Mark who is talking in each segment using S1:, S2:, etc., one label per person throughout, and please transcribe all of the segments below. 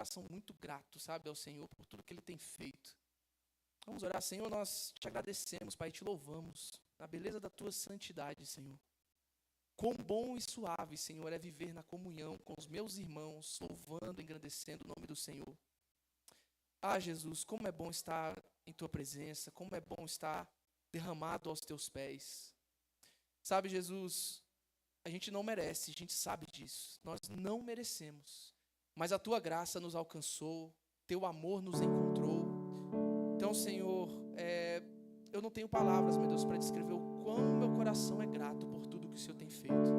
S1: coração muito grato, sabe, ao Senhor por tudo que Ele tem feito. Vamos orar. Senhor, nós te agradecemos, Pai, e te louvamos na beleza da tua santidade, Senhor. Quão bom e suave, Senhor, é viver na comunhão com os meus irmãos, louvando, engrandecendo o nome do Senhor. Ah, Jesus, como é bom estar em tua presença, como é bom estar derramado aos teus pés. Sabe, Jesus, a gente não merece, a gente sabe disso, nós não merecemos, mas a tua graça nos alcançou, teu amor nos encontrou. Então, Senhor, eu não tenho palavras, meu Deus, para descrever o quão meu coração é grato por tudo que o Senhor tem feito.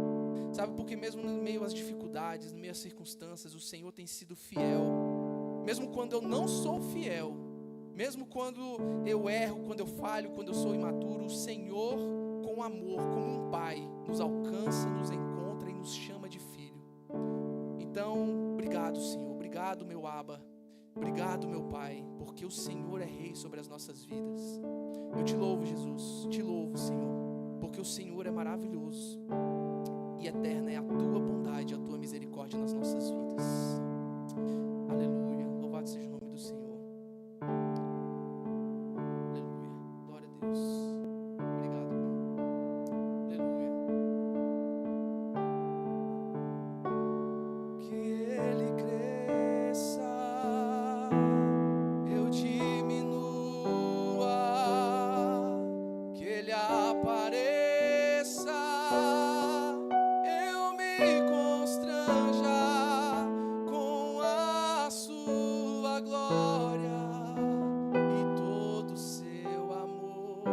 S1: Sabe, porque mesmo no meio às dificuldades, no meio às circunstâncias, o Senhor tem sido fiel. Mesmo quando eu não sou fiel, mesmo quando eu erro, quando eu falho, quando eu sou imaturo, o Senhor, com amor, como um pai, nos alcança, nos encontra e nos chama de filho. Então, obrigado, Senhor. Obrigado, meu Abba. Obrigado, meu Pai, porque o Senhor é rei sobre as nossas vidas. Eu te louvo, Jesus. Te louvo, Senhor, porque o Senhor é maravilhoso e eterna é a tua bondade, a tua misericórdia nas nossas vidas. Aleluia. Louvado seja o nome do Senhor. Aleluia. Glória a Deus. Obrigado. Aleluia. Que Ele cresça, eu diminua, que Ele apareça, eu me constranja com a sua glória e todo o seu amor,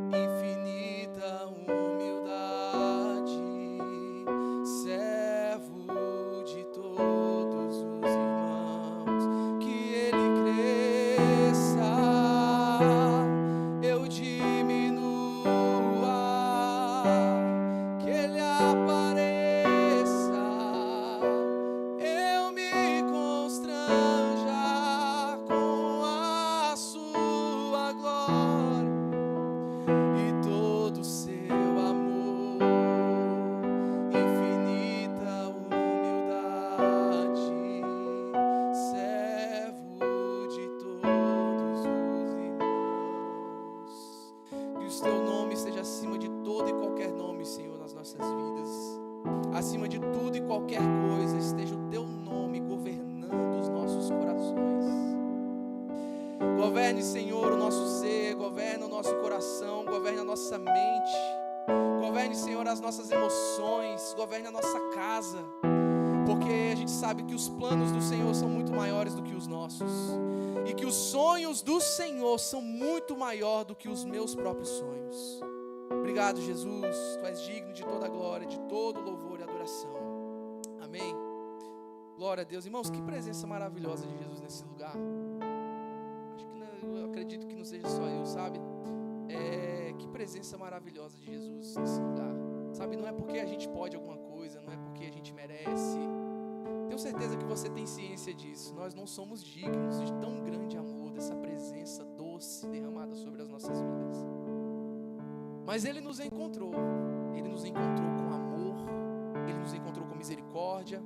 S1: infinita humildade, servo de todos os irmãos. Que Ele cresça, eu diminua, que Ele apareça, eu me constranja com a sua glória e todo o seu amor, infinita humildade, servo de todos os irmãos. Que o teu nome esteja acima de todo e qualquer nome, Senhor, nas nossas vidas. Acima de tudo e qualquer coisa, esteja o teu nome governando os nossos corações. Governe, Senhor, o nosso ser, governe o nosso coração, governe a nossa mente, governe, Senhor, as nossas emoções, governe a nossa casa, porque a gente sabe que os planos do Senhor são muito maiores do que os nossos, e que os sonhos do Senhor são muito maior do que os meus próprios sonhos. Obrigado, Jesus, Tu és digno de toda a glória, de todo louvor e adoração. Amém. Glória a Deus. Irmãos, que presença maravilhosa de Jesus nesse lugar. Eu acredito que não seja só eu, sabe? Que presença maravilhosa de Jesus nesse lugar. Sabe, não é porque a gente pode alguma coisa, não é porque a gente merece. Tenho certeza que você tem ciência disso. Nós não somos dignos de tão grande amor, dessa presença doce derramada sobre as nossas vidas. Mas Ele nos encontrou. Ele nos encontrou com amor, Ele nos encontrou com misericórdia,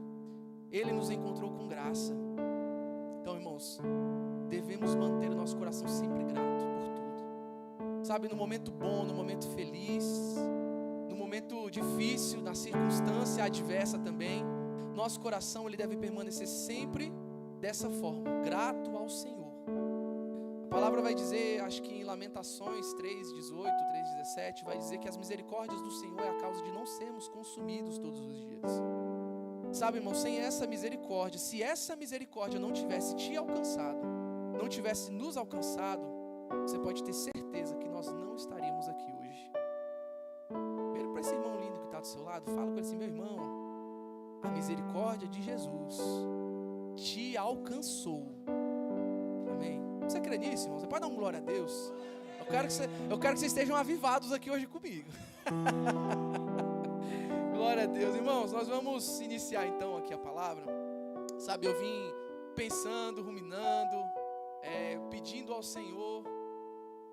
S1: Ele nos encontrou com graça. Então, irmãos, devemos manter o nosso coração sempre grato por tudo. Sabe, no momento bom, no momento feliz, no momento difícil, na circunstância adversa também, nosso coração ele deve permanecer sempre dessa forma, grato ao Senhor. A palavra vai dizer, acho que em Lamentações 3:18, 3:17, vai dizer que as misericórdias do Senhor é a causa de não sermos consumidos todos os dias. Sabe, irmão, sem essa misericórdia, se essa misericórdia não tivesse te alcançado, não tivesse nos alcançado, você pode ter certeza que nós não estaríamos aqui hoje. Vira para esse irmão lindo que está do seu lado, fala com ele assim: meu irmão, a misericórdia de Jesus te alcançou. Amém? Você crê nisso, irmão? Você pode dar um glória a Deus? Eu quero que vocês estejam avivados aqui hoje comigo. Glória a Deus. Irmãos, nós vamos iniciar então aqui a palavra. Sabe, eu vim pensando, ruminando, pedindo ao Senhor.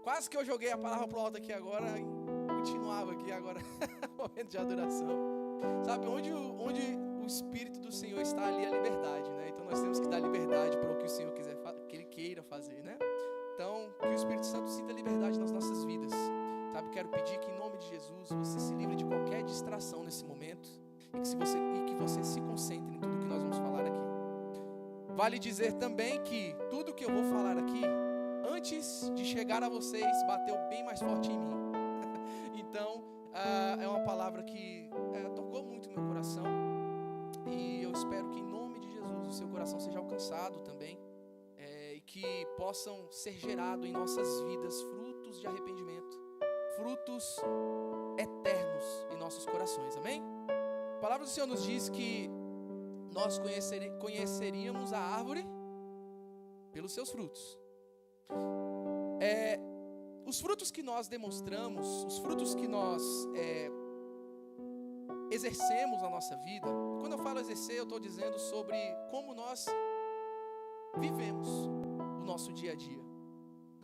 S1: Quase que eu joguei a palavra pro alto aqui agora e continuava aqui agora, momento de adoração. Sabe, onde o Espírito do Senhor está ali, a liberdade, né? Então nós temos que dar liberdade para o que o Senhor quiser, que Ele queira fazer, né? Então, que o Espírito Santo sinta liberdade nas nossas vidas. Sabe, quero pedir que em nome de Jesus você se livre de qualquer distração nesse momento e que você se concentre em tudo que nós vamos falar aqui. Vale dizer também que tudo que eu vou falar aqui, antes de chegar a vocês, bateu bem mais forte em mim. Então, é uma palavra que tocou muito meu coração. E eu espero que em nome de Jesus o seu coração seja alcançado também. E que possam ser gerados em nossas vidas frutos de arrependimento. Frutos eternos em nossos corações. Amém? A palavra do Senhor nos diz que nós conheceríamos a árvore pelos seus frutos. Os frutos que nós demonstramos, os frutos que nós exercemos na nossa vida. Quando eu falo exercer, eu estou dizendo sobre como nós vivemos o nosso dia a dia.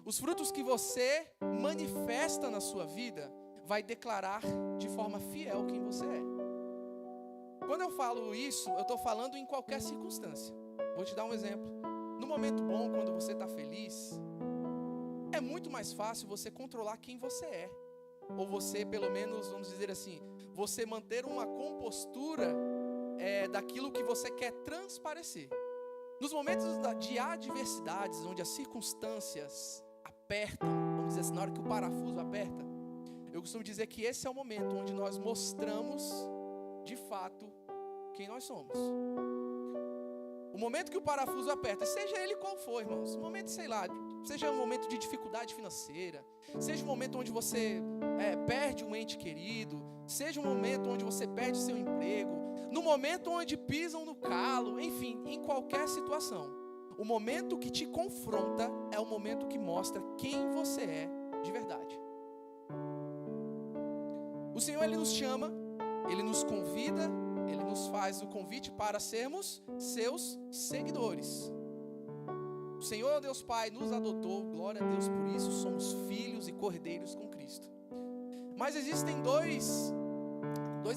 S1: Os frutos que você manifesta na sua vida vai declarar de forma fiel quem você é. Quando eu falo isso, eu estou falando em qualquer circunstância. Vou te dar um exemplo. No momento bom, quando você está feliz, é muito mais fácil você controlar quem você é. Ou você, pelo menos, vamos dizer assim, você manter uma compostura daquilo que você quer transparecer. Nos momentos de adversidades, onde as circunstâncias apertam, vamos dizer assim, na hora que o parafuso aperta, eu costumo dizer que esse é o momento onde nós mostramos, de fato, quem nós somos. O momento que o parafuso aperta, seja ele qual for, irmãos, o momento, sei lá, seja um momento de dificuldade financeira, seja um momento onde você perde um ente querido, seja um momento onde você perde seu emprego, no momento onde pisam no calo, enfim, em qualquer situação, o momento que te confronta é o momento que mostra quem você é de verdade. O Senhor, Ele nos chama, Ele nos convida, Ele nos faz o convite para sermos seus seguidores. O Senhor, Deus Pai, nos adotou, glória a Deus por isso, somos filhos e cordeiros com Cristo. Mas existem dois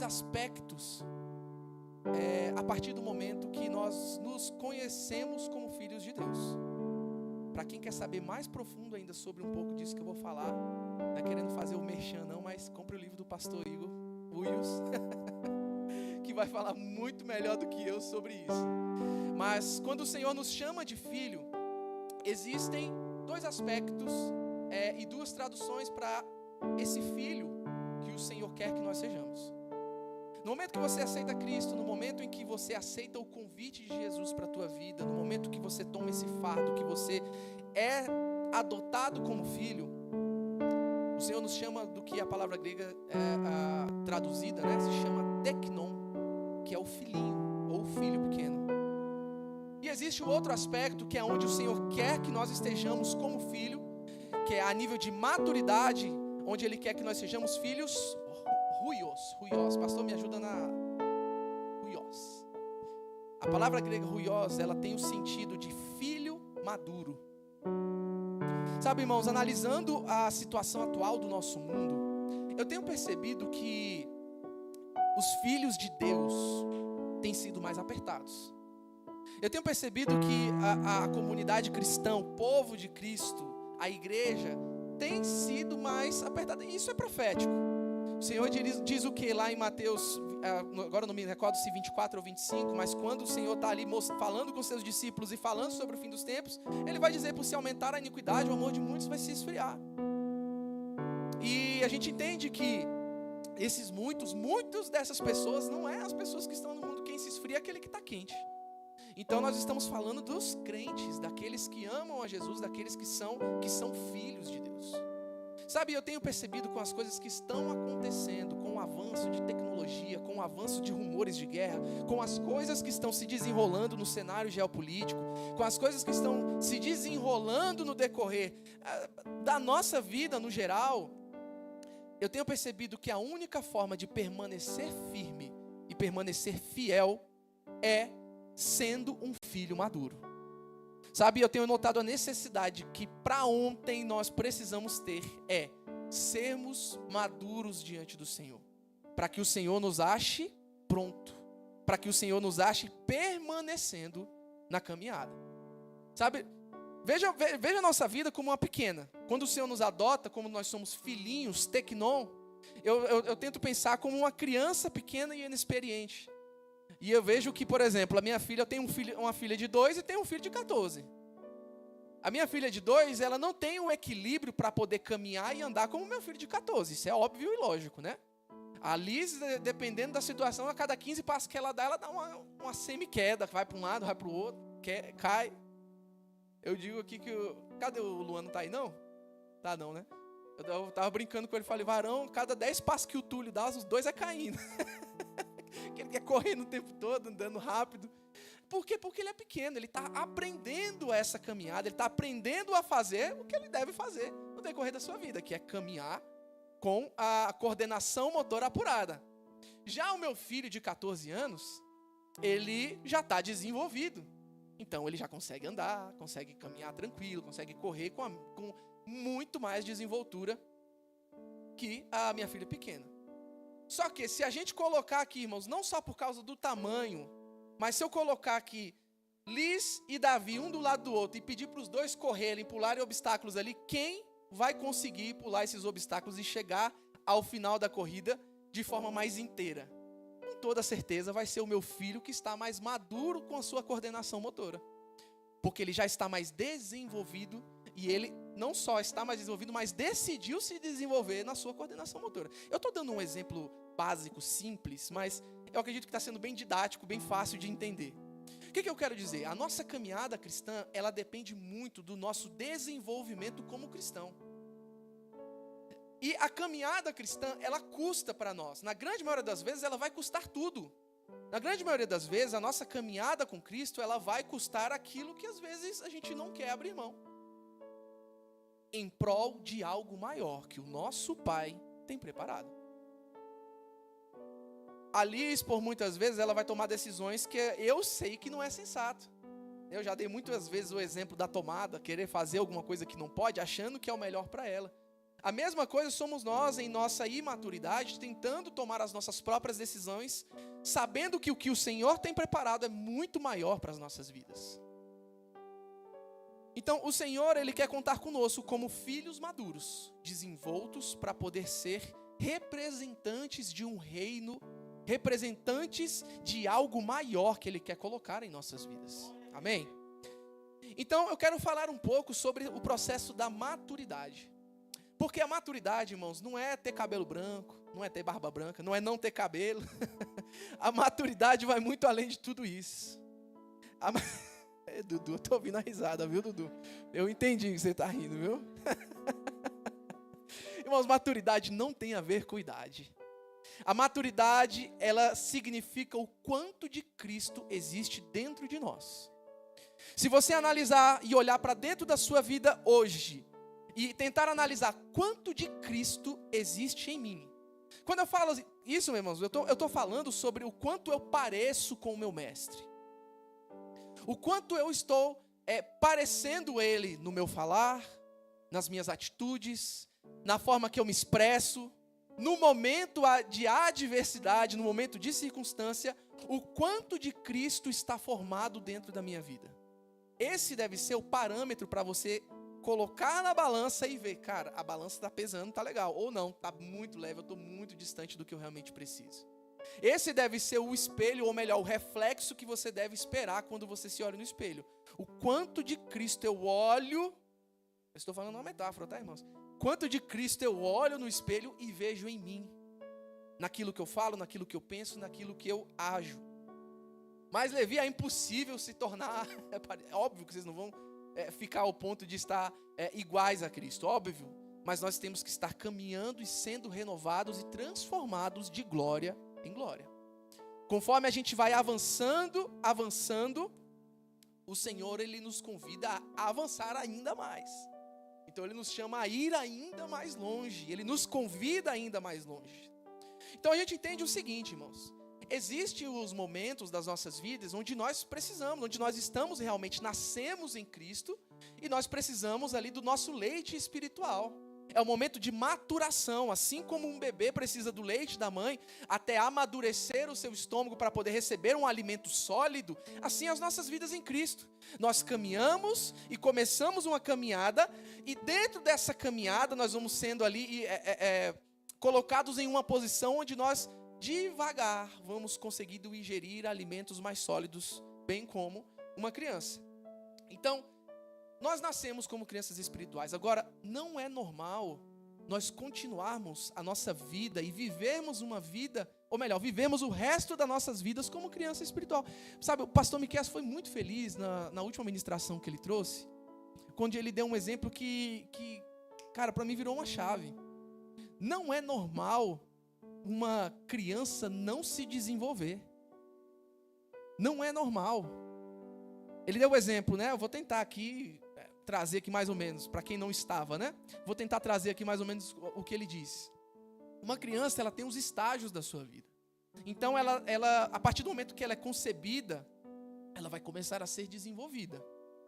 S1: aspectos a partir do momento que nós nos conhecemos como filhos de Deus. Para quem quer saber mais profundo ainda sobre um pouco disso que eu vou falar, não é querendo fazer o merchan não, mas compre o livro do pastor Igor Wills, que vai falar muito melhor do que eu sobre isso. Mas quando o Senhor nos chama de filho, existem dois aspectos e duas traduções para esse filho que o Senhor quer que nós sejamos. No momento que você aceita Cristo, no momento em que você aceita o convite de Jesus para a tua vida, no momento que você toma esse fardo, que você é adotado como filho, o Senhor nos chama do que a palavra grega traduzida, né, se chama teknon, que é o filhinho ou o filho pequeno. E existe o outro aspecto que é onde o Senhor quer que nós estejamos como filho, que é a nível de maturidade, onde Ele quer que nós sejamos filhos ruios. Pastor, me ajuda na ruios. A palavra grega ruios, ela tem o sentido de filho maduro. Sabe, irmãos, analisando a situação atual do nosso mundo, eu tenho percebido que os filhos de Deus têm sido mais apertados. Eu tenho percebido que a comunidade cristã, o povo de Cristo, a igreja, tem sido mais apertada. E isso é profético. O Senhor diz o que lá em Mateus, agora não me recordo se 24 ou 25, mas quando o Senhor está ali falando com seus discípulos e falando sobre o fim dos tempos, Ele vai dizer, por se aumentar a iniquidade, o amor de muitos vai se esfriar. E a gente entende que esses muitos dessas pessoas não é as pessoas que estão no mundo. Quem se esfria é aquele que está quente. Então nós estamos falando dos crentes, daqueles que amam a Jesus, daqueles que são filhos de Deus. Sabe, eu tenho percebido com as coisas que estão acontecendo, com o avanço de tecnologia, com o avanço de rumores de guerra, com as coisas que estão se desenrolando no cenário geopolítico, com as coisas que estão se desenrolando no decorrer da nossa vida no geral, eu tenho percebido que a única forma de permanecer firme e permanecer fiel é sendo um filho maduro. Sabe, eu tenho notado a necessidade que para ontem nós precisamos ter sermos maduros diante do Senhor, para que o Senhor nos ache pronto, para que o Senhor nos ache permanecendo na caminhada. Sabe, veja a nossa vida como uma pequena. Quando o Senhor nos adota, como nós somos filhinhos, teknon, eu tento pensar como uma criança pequena e inexperiente. E eu vejo que, por exemplo, a minha filha, eu tenho uma filha de 2 e tenho um filho de 14. A minha filha de 2, ela não tem um equilíbrio para poder caminhar e andar como o meu filho de 14. Isso é óbvio e lógico, né? A Liz, dependendo da situação, a cada 15 passos que ela dá uma semi-queda, vai para um lado, vai para o outro, cai. Eu digo aqui que... Cadê o Luan? Não tá aí, não? Tá não, né? Eu tava brincando com ele, falei, varão, cada 10 passos que o Túlio dá, os 2 é caindo. Que ele quer correr o tempo todo, andando rápido. Por quê? Porque ele é pequeno, ele está aprendendo essa caminhada, ele está aprendendo a fazer o que ele deve fazer no decorrer da sua vida, que é caminhar com a coordenação motora apurada. Já o meu filho de 14 anos, ele já está desenvolvido. Então ele já consegue andar, consegue caminhar tranquilo, consegue correr com muito mais desenvoltura que a minha filha pequena. Só que se a gente colocar aqui, irmãos, não só por causa do tamanho, mas se eu colocar aqui Liz e Davi, um do lado do outro, e pedir para os dois correrem, pularem obstáculos ali, quem vai conseguir pular esses obstáculos e chegar ao final da corrida de forma mais inteira? Com toda certeza vai ser o meu filho, que está mais maduro com a sua coordenação motora. Porque ele já está mais desenvolvido, e ele não só está mais desenvolvido, mas decidiu se desenvolver na sua coordenação motora. Eu estou dando um exemplo básico, simples, mas eu acredito que está sendo bem didático, bem fácil de entender. O que eu quero dizer? A nossa caminhada cristã, ela depende muito do nosso desenvolvimento como cristão. E a caminhada cristã, ela custa para nós. Na grande maioria das vezes, ela vai custar tudo. Na grande maioria das vezes, a nossa caminhada com Cristo, ela vai custar aquilo que às vezes a gente não quer abrir mão. Em prol de algo maior que o nosso Pai tem preparado. A Liz, por muitas vezes, ela vai tomar decisões que eu sei que não é sensato. Eu já dei muitas vezes o exemplo da tomada, querer fazer alguma coisa que não pode, achando que é o melhor para ela. A mesma coisa somos nós, em nossa imaturidade, tentando tomar as nossas próprias decisões, sabendo que o que o Senhor tem preparado é muito maior para as nossas vidas. Então, o Senhor, Ele quer contar conosco como filhos maduros, desenvoltos para poder ser representantes de um reino, representantes de algo maior que Ele quer colocar em nossas vidas. Amém? Então, eu quero falar um pouco sobre o processo da maturidade. Porque a maturidade, irmãos, não é ter cabelo branco, não é ter barba branca, não é não ter cabelo. A maturidade vai muito além de tudo isso. Dudu, eu tô ouvindo a risada, viu, Dudu? Eu entendi que você tá rindo, viu? Irmãos, maturidade não tem a ver com idade. A maturidade, ela significa o quanto de Cristo existe dentro de nós. Se você analisar e olhar para dentro da sua vida hoje, e tentar analisar quanto de Cristo existe em mim. Quando eu falo isso, meus irmãos, eu estou falando sobre o quanto eu pareço com o meu mestre. O quanto eu estou parecendo ele no meu falar, nas minhas atitudes, na forma que eu me expresso, no momento de adversidade, no momento de circunstância, o quanto de Cristo está formado dentro da minha vida. Esse deve ser o parâmetro para você colocar na balança e ver, cara, a balança está pesando, tá legal. Ou não, tá muito leve, eu estou muito distante do que eu realmente preciso. Esse deve ser o espelho, ou melhor, o reflexo que você deve esperar quando você se olha no espelho. O quanto de Cristo eu olho, eu estou falando uma metáfora, tá, irmãos? Quanto de Cristo eu olho no espelho e vejo em mim. Naquilo que eu falo, naquilo que eu penso, naquilo que eu ajo. Mas, Levi, é impossível se tornar, é óbvio que vocês não vão ficar ao ponto de estar iguais a Cristo, óbvio, mas nós temos que estar caminhando e sendo renovados e transformados de glória em glória. Conforme a gente vai avançando, o Senhor, Ele nos convida a avançar ainda mais. Então Ele nos chama a ir ainda mais longe, Ele nos convida ainda mais longe. Então a gente entende o seguinte, irmãos. Existem os momentos das nossas vidas onde nós precisamos, onde nós estamos realmente, nascemos em Cristo e nós precisamos ali do nosso leite espiritual. É o momento de maturação, assim como um bebê precisa do leite da mãe até amadurecer o seu estômago para poder receber um alimento sólido, assim as nossas vidas em Cristo. Nós caminhamos e começamos uma caminhada, e dentro dessa caminhada nós vamos sendo ali colocados em uma posição onde nós devagar vamos conseguindo ingerir alimentos mais sólidos, bem como uma criança. Então, nós nascemos como crianças espirituais. Agora, não é normal nós continuarmos a nossa vida e vivermos uma vida, ou melhor, vivemos o resto das nossas vidas como criança espiritual. Sabe, o pastor Miquel foi muito feliz na última ministração que ele trouxe, quando ele deu um exemplo que cara, para mim virou uma chave. Não é normal uma criança não se desenvolver. Não é normal. Ele deu o exemplo, né? Eu vou tentar aqui trazer aqui mais ou menos, para quem não estava, né? Vou tentar trazer aqui mais ou menos o que ele disse. Uma criança, ela tem os estágios da sua vida. Então, ela, a partir do momento que ela é concebida, ela vai começar a ser desenvolvida.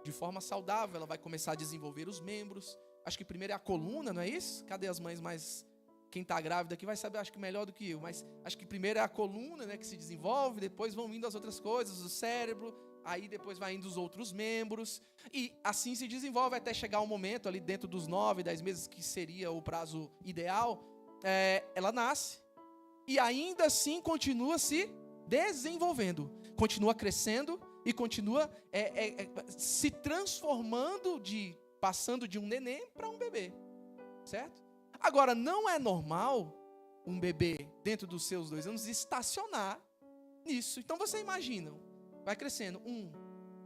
S1: De forma saudável, ela vai começar a desenvolver os membros. Acho que primeiro é a coluna, não é isso? Cadê as mães mais... Quem está grávida aqui vai saber, acho que melhor do que eu. Mas acho que primeiro é a coluna, né, que se desenvolve, depois vão vindo as outras coisas, o cérebro... Aí depois vai indo os outros membros, e assim se desenvolve até chegar um momento ali dentro dos 9, 10 meses, que seria o prazo ideal, ela nasce, e ainda assim continua se desenvolvendo, continua crescendo, e continua se transformando, passando de um neném para um bebê, certo? Agora, não é normal um bebê, dentro dos seus 2 anos, estacionar nisso. Então você imagina, vai crescendo, 1,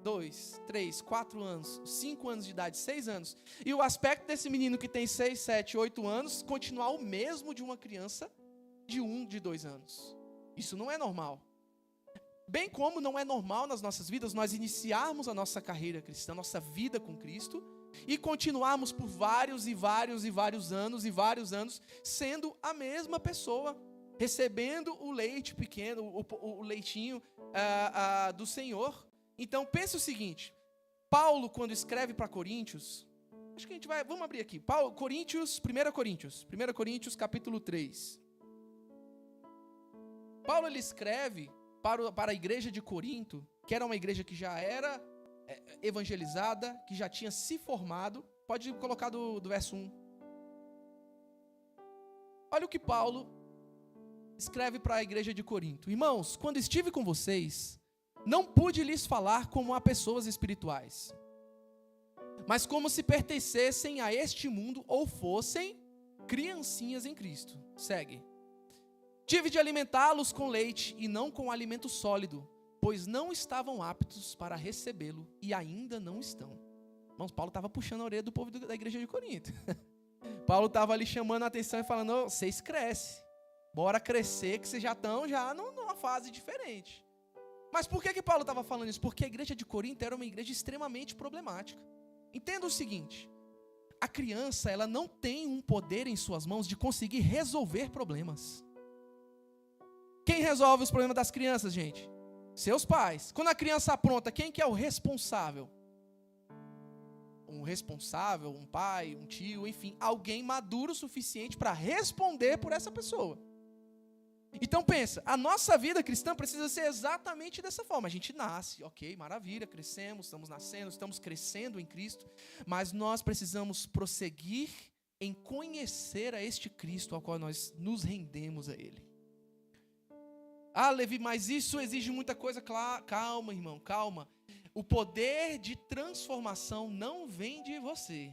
S1: 2, 3, 4 anos, 5 anos de idade, 6 anos. E o aspecto desse menino que tem 6, 7, 8 anos, continuar o mesmo de uma criança de 1, de 2 anos. Isso não é normal. Bem como não é normal nas nossas vidas, nós iniciarmos a nossa carreira cristã, nossa vida com Cristo, e continuarmos por vários anos, sendo a mesma pessoa, recebendo o leite pequeno, o leitinho do Senhor. Então pense o seguinte, Paulo, quando escreve para Coríntios, acho que vamos abrir aqui, 1 Coríntios capítulo 3. Paulo, ele escreve para a igreja de Corinto, que era uma igreja que já era evangelizada, que já tinha se formado. Pode colocar do verso 1. Olha o que Paulo escreve para a igreja de Corinto. Irmãos, quando estive com vocês, não pude lhes falar como a pessoas espirituais, mas como se pertencessem a este mundo ou fossem criancinhas em Cristo. Segue. Tive de alimentá-los com leite e não com alimento sólido, pois não estavam aptos para recebê-lo e ainda não estão. Irmãos, Paulo estava puxando a orelha do povo da igreja de Corinto. Paulo estava ali chamando a atenção e falando, vocês crescem. Bora crescer, que vocês já estão numa fase diferente. Mas por que Paulo estava falando isso? Porque a igreja de Corinto era uma igreja extremamente problemática. Entenda o seguinte, a criança, ela não tem um poder em suas mãos de conseguir resolver problemas. Quem resolve os problemas das crianças, gente? Seus pais. Quando a criança apronta, quem que é o responsável? Um responsável, um pai, um tio, enfim, alguém maduro o suficiente para responder por essa pessoa. Então pensa, a nossa vida cristã precisa ser exatamente dessa forma. A gente nasce, ok, maravilha, crescemos, estamos nascendo, estamos crescendo em Cristo, mas nós precisamos prosseguir em conhecer a este Cristo ao qual nós nos rendemos a Ele. Ah, Levi, mas isso exige muita coisa. Calma, irmão, calma. O poder de transformação não vem de você.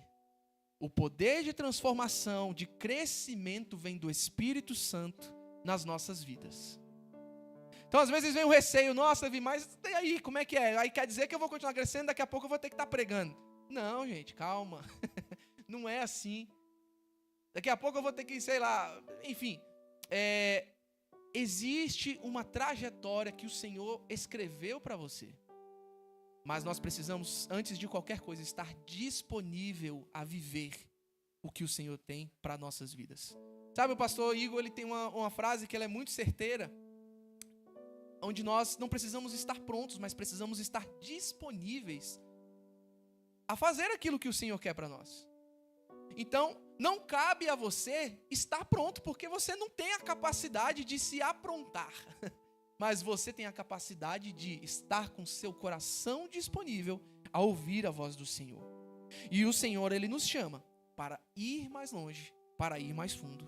S1: O poder de transformação, de crescimento, vem do Espírito Santo nas nossas vidas. Então, às vezes vem o receio, nossa, Levi, mas e aí, como é que é? Aí quer dizer que eu vou continuar crescendo, daqui a pouco eu vou ter que estar pregando. Não, gente, calma. Não é assim. Daqui a pouco eu vou ter que, sei lá, enfim. Existe uma trajetória que o Senhor escreveu para você. Mas nós precisamos, antes de qualquer coisa, estar disponível a viver o que o Senhor tem para nossas vidas. Sabe, o pastor Igor, ele tem uma frase que ela é muito certeira, onde nós não precisamos estar prontos, mas precisamos estar disponíveis a fazer aquilo que o Senhor quer para nós. Então, não cabe a você estar pronto, porque você não tem a capacidade de se aprontar. Mas você tem a capacidade de estar com seu coração disponível a ouvir a voz do Senhor. E o Senhor, Ele nos chama para ir mais longe, para ir mais fundo,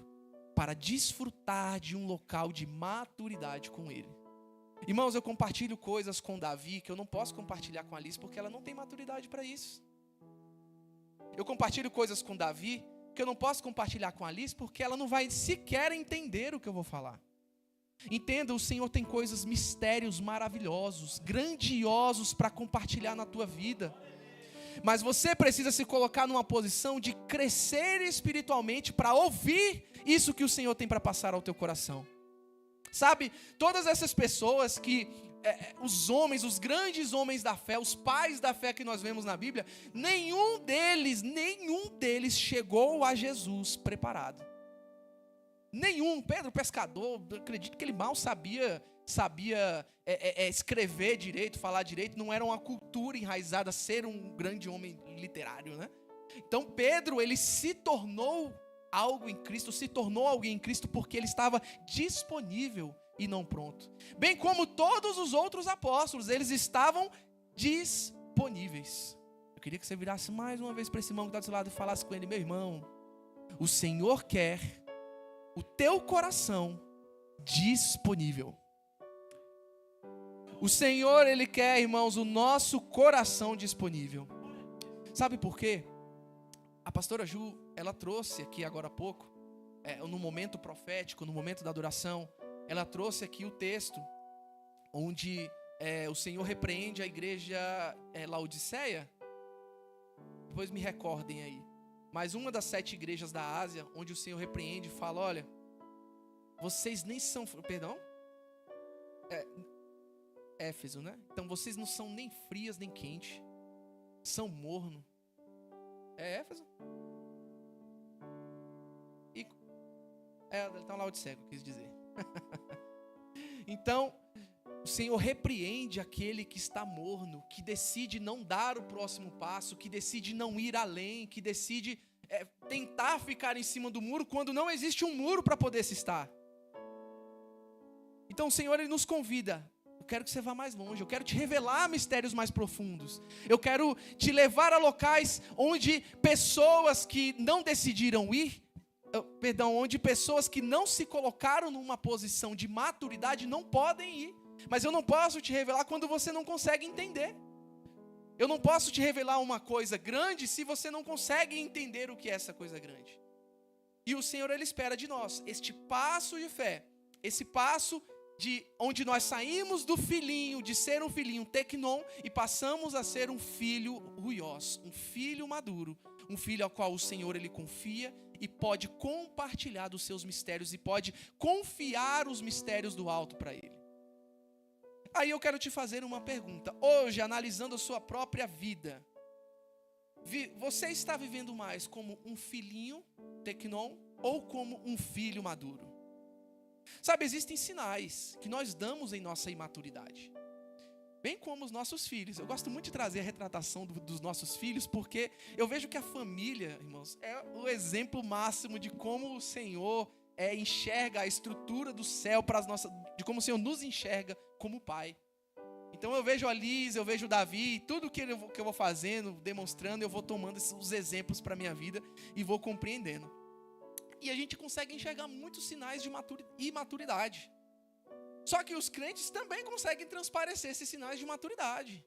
S1: para desfrutar de um local de maturidade com Ele. Irmãos, eu compartilho coisas com Davi que eu não posso compartilhar com a Alice porque ela não tem maturidade para isso. Eu compartilho coisas com Davi que eu não posso compartilhar com a Alice porque ela não vai sequer entender o que eu vou falar. Entenda, o Senhor tem coisas, mistérios maravilhosos, grandiosos para compartilhar na tua vida. Mas você precisa se colocar numa posição de crescer espiritualmente para ouvir isso que o Senhor tem para passar ao teu coração. Sabe, todas essas pessoas que, os homens, os grandes homens da fé, os pais da fé que nós vemos na Bíblia, nenhum deles chegou a Jesus preparado. Nenhum. Pedro, pescador, acredito que ele mal sabia escrever direito, falar direito, não era uma cultura enraizada a ser um grande homem literário, né? Então Pedro, ele se tornou algo em Cristo, se tornou alguém em Cristo porque ele estava disponível e não pronto. Bem como todos os outros apóstolos, eles estavam disponíveis. Eu queria que você virasse mais uma vez para esse irmão que está do seu lado e falasse com ele: meu irmão, o Senhor quer o teu coração disponível. O Senhor, Ele quer, irmãos, o nosso coração disponível. Sabe por quê? A pastora Ju, ela trouxe aqui agora há pouco, no momento profético, no momento da adoração, ela trouxe aqui o texto onde o Senhor repreende a igreja Laodiceia. Depois me recordem aí. Mas uma das 7 igrejas da Ásia, onde o Senhor repreende e fala: olha, vocês nem são, perdão? Éfeso, né? Então vocês não são nem frias nem quentes, são morno. É Éfeso? Ele está lá de cego, quis dizer. Então, o Senhor repreende aquele que está morno, que decide não dar o próximo passo, que decide não ir além, que decide tentar ficar em cima do muro quando não existe um muro para poder se estar. Então o Senhor, Ele nos convida: eu quero que você vá mais longe, eu quero te revelar mistérios mais profundos, eu quero te levar a locais onde pessoas que não decidiram ir, onde pessoas que não se colocaram numa posição de maturidade não podem ir. Mas eu não posso te revelar quando você não consegue entender. Eu não posso te revelar uma coisa grande se você não consegue entender o que é essa coisa grande. E o Senhor, Ele espera de nós este passo de fé, esse passo de onde nós saímos do filhinho, de ser um filhinho teknon, e passamos a ser um filho ruios, um filho maduro, um filho ao qual o Senhor, Ele confia e pode compartilhar dos seus mistérios e pode confiar os mistérios do alto para Ele. Aí eu quero te fazer uma pergunta. Hoje, analisando a sua própria vida, você está vivendo mais como um filhinho teknon ou como um filho maduro? Sabe, existem sinais que nós damos em nossa imaturidade, bem como os nossos filhos. Eu gosto muito de trazer a retratação dos nossos filhos, porque eu vejo que a família, irmãos, é o exemplo máximo de como o Senhor enxerga a estrutura do céu para as nossas, de como o Senhor nos enxerga como pai. Então eu vejo a Liz, eu vejo o Davi, tudo que eu vou fazendo, demonstrando, eu vou tomando os exemplos para a minha vida e vou compreendendo. E a gente consegue enxergar muitos sinais de imaturidade. Só que os crentes também conseguem transparecer esses sinais de maturidade.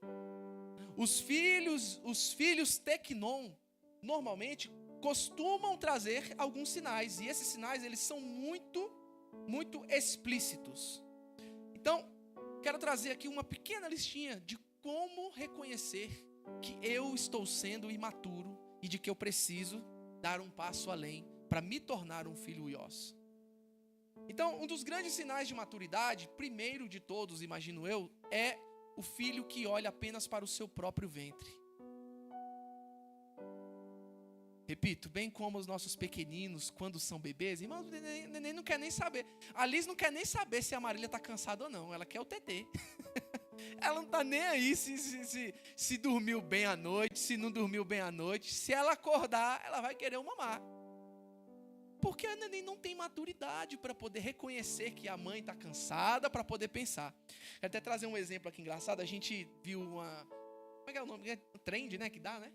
S1: Os filhos teknon, normalmente, costumam trazer alguns sinais. E esses sinais, eles são muito, muito explícitos. Então, quero trazer aqui uma pequena listinha de como reconhecer que eu estou sendo imaturo e de que eu preciso dar um passo além para me tornar um filho huios. Então, um dos grandes sinais de maturidade, primeiro de todos, imagino eu, é o filho que olha apenas para o seu próprio ventre. Repito, bem como os nossos pequeninos, quando são bebês, irmão, o neném não quer nem saber. A Liz não quer nem saber se a Marília está cansada ou não, ela quer o tetê. Ela não está nem aí se dormiu bem à noite, se não dormiu bem à noite. Se ela acordar, ela vai querer o mamar. porque a neném não tem maturidade para poder reconhecer que a mãe está cansada, para poder pensar. Quero até trazer um exemplo aqui engraçado. A gente viu uma... Como é que é o nome? É trend, né? Que dá, né?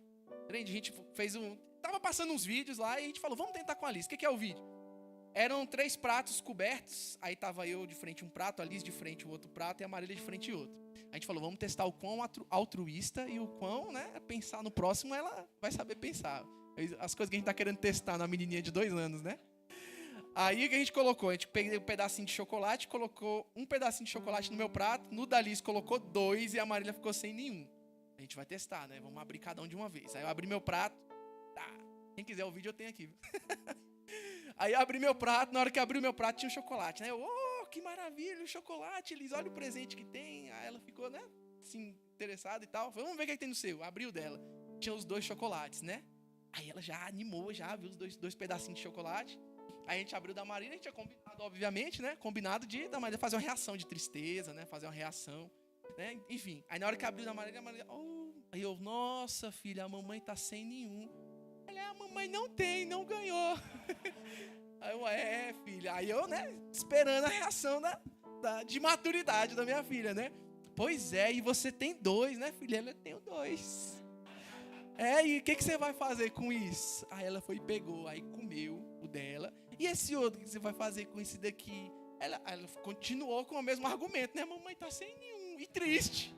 S1: Trend, a gente fez um... Tava passando uns vídeos lá e a gente falou, vamos tentar com a Alice. O que é o vídeo? Eram 3 pratos cobertos, aí tava eu de frente um prato, a Alice de frente o outro prato e a Marília de frente outro. A gente falou, vamos testar o quão altruísta e o quão, né, pensar no próximo, ela vai saber pensar. As coisas que a gente tá querendo testar na menininha de 2 anos, né? Aí o que a gente colocou? A gente pegou um pedacinho de chocolate, colocou um pedacinho de chocolate no meu prato, no da Alice colocou 2 e a Marília ficou sem nenhum. A gente vai testar, né? Vamos abrir cada um de uma vez. Aí eu abri meu prato, tá. Quem quiser o vídeo eu tenho aqui. Aí eu abri meu prato, na hora que abri o meu prato tinha um chocolate, né? Eu, que maravilha, o chocolate, Liz, olha o presente que tem. Aí ela ficou, né, assim, interessada e tal. Falei, vamos ver o que tem no seu. Abriu dela. Tinha os 2 chocolates, né? Aí ela já animou, já viu os dois pedacinhos de chocolate. Aí a gente abriu da Marília, a gente tinha combinado, obviamente, né? Combinado da Marília fazer uma reação de tristeza, né? Fazer uma reação, né? Enfim, aí na hora que abriu da Marília, aí eu, nossa, filha, a mamãe tá sem nenhum. A mamãe não tem, não ganhou. Aí eu, filha. Aí eu, né, esperando a reação de maturidade da minha filha, né? Pois é, e você tem 2, né, filha? Ela tem 2. E o que você vai fazer com isso? Aí ela foi e pegou, aí comeu o dela. E esse outro, o que você vai fazer com esse daqui? Ela continuou com o mesmo argumento, né? Mamãe tá sem nenhum, e triste.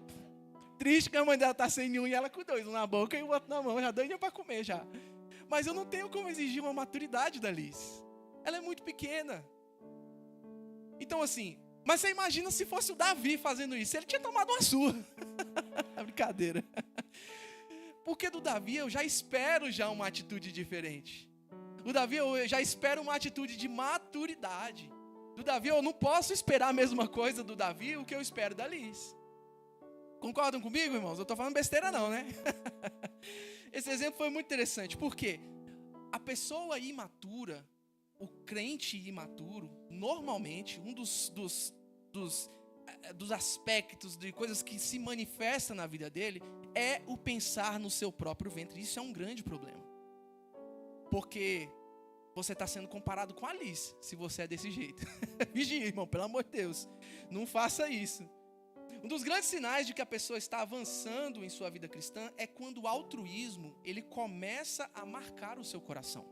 S1: Triste que a mãe dela tá sem nenhum e ela com 2, um na boca e o outro na mão, já doidinha pra comer já. Mas eu não tenho como exigir uma maturidade da Liz. Ela é muito pequena. Então assim, mas você imagina se fosse o Davi fazendo isso. Ele tinha tomado uma surra. Brincadeira. Porque do Davi eu já espero uma atitude diferente. Do Davi eu já espero uma atitude de maturidade. Do Davi eu não posso esperar a mesma coisa do Davi, o que eu espero da Liz. Concordam comigo, irmãos? Eu estou falando besteira não, né? Esse exemplo foi muito interessante, porque a pessoa imatura, o crente imaturo, normalmente, um dos aspectos de coisas que se manifestam na vida dele é o pensar no seu próprio ventre. Isso é um grande problema. Porque você está sendo comparado com a Alice, se você é desse jeito. Vigia, irmão, pelo amor de Deus. Não faça isso. Um dos grandes sinais de que a pessoa está avançando em sua vida cristã é quando o altruísmo, ele começa a marcar o seu coração.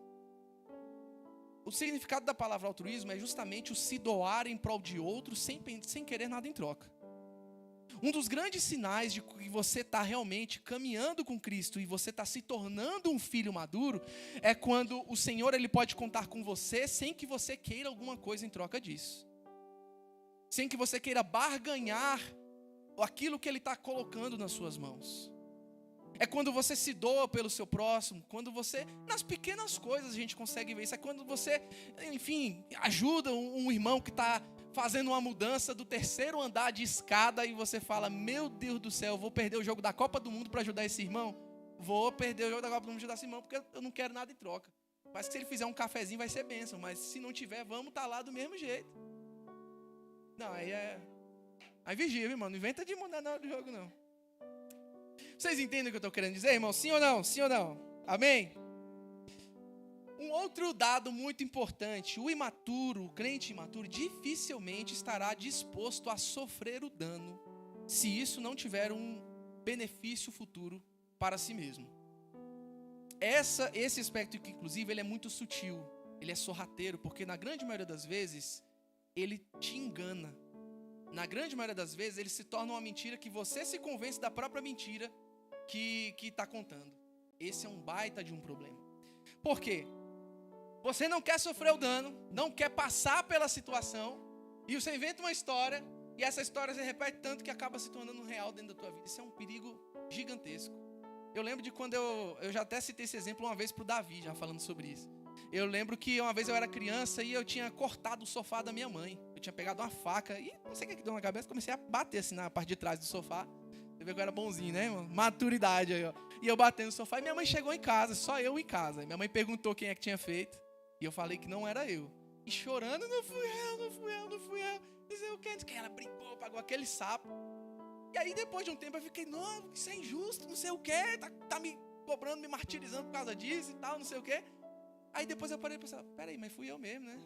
S1: O significado da palavra altruísmo é justamente o se doar em prol de outros sem querer nada em troca. Um dos grandes sinais de que você está realmente caminhando com Cristo e você está se tornando um filho maduro é quando o Senhor ele pode contar com você sem que você queira alguma coisa em troca disso. Sem que você queira barganhar aquilo que Ele está colocando nas suas mãos. É quando você se doa pelo seu próximo, quando você, nas pequenas coisas a gente consegue ver isso, é quando você, enfim, ajuda um irmão que está fazendo uma mudança do 3º andar de escada e você fala, meu Deus do céu, eu vou perder o jogo da Copa do Mundo para ajudar esse irmão? Vou perder o jogo da Copa do Mundo para ajudar esse irmão, porque eu não quero nada em troca. Mas se ele fizer um cafezinho vai ser bênção, mas se não tiver, vamos estar lá do mesmo jeito. Não, aí vigia, irmão, não inventa de mudar na hora do jogo, não. Vocês entendem o que eu estou querendo dizer, irmão? Sim ou não? Sim ou não? Amém? Um outro dado muito importante, o crente imaturo, dificilmente estará disposto a sofrer o dano se isso não tiver um benefício futuro para si mesmo. Esse aspecto que, inclusive, ele é muito sutil, ele é sorrateiro, porque na grande maioria das vezes, ele te engana. Na grande maioria das vezes, ele se torna uma mentira que você se convence da própria mentira que está contando. Esse é um baita de um problema. Por quê? Você não quer sofrer o dano, não quer passar pela situação, e você inventa uma história, e essa história se repete tanto que acaba se tornando real dentro da tua vida. Isso é um perigo gigantesco. Eu lembro de quando eu já até citei esse exemplo uma vez para o Davi, já falando sobre isso. Eu lembro que uma vez eu era criança e eu tinha cortado o sofá da minha mãe. Eu tinha pegado uma faca e não sei o que deu na cabeça, comecei a bater assim na parte de trás do sofá. Você vê que eu era bonzinho, né, irmão? Maturidade aí, ó. E eu batendo no sofá e minha mãe chegou em casa, só eu em casa. Minha mãe perguntou quem é que tinha feito e eu falei que não era eu. E chorando, não fui eu. Não sei o que, ela brincou, pagou aquele sapo. E aí depois de um tempo eu fiquei, não, isso é injusto, não sei o que, tá me cobrando, me martirizando por causa disso e tal, não sei o que. Aí depois eu parei e pensei, peraí, mas fui eu mesmo, né?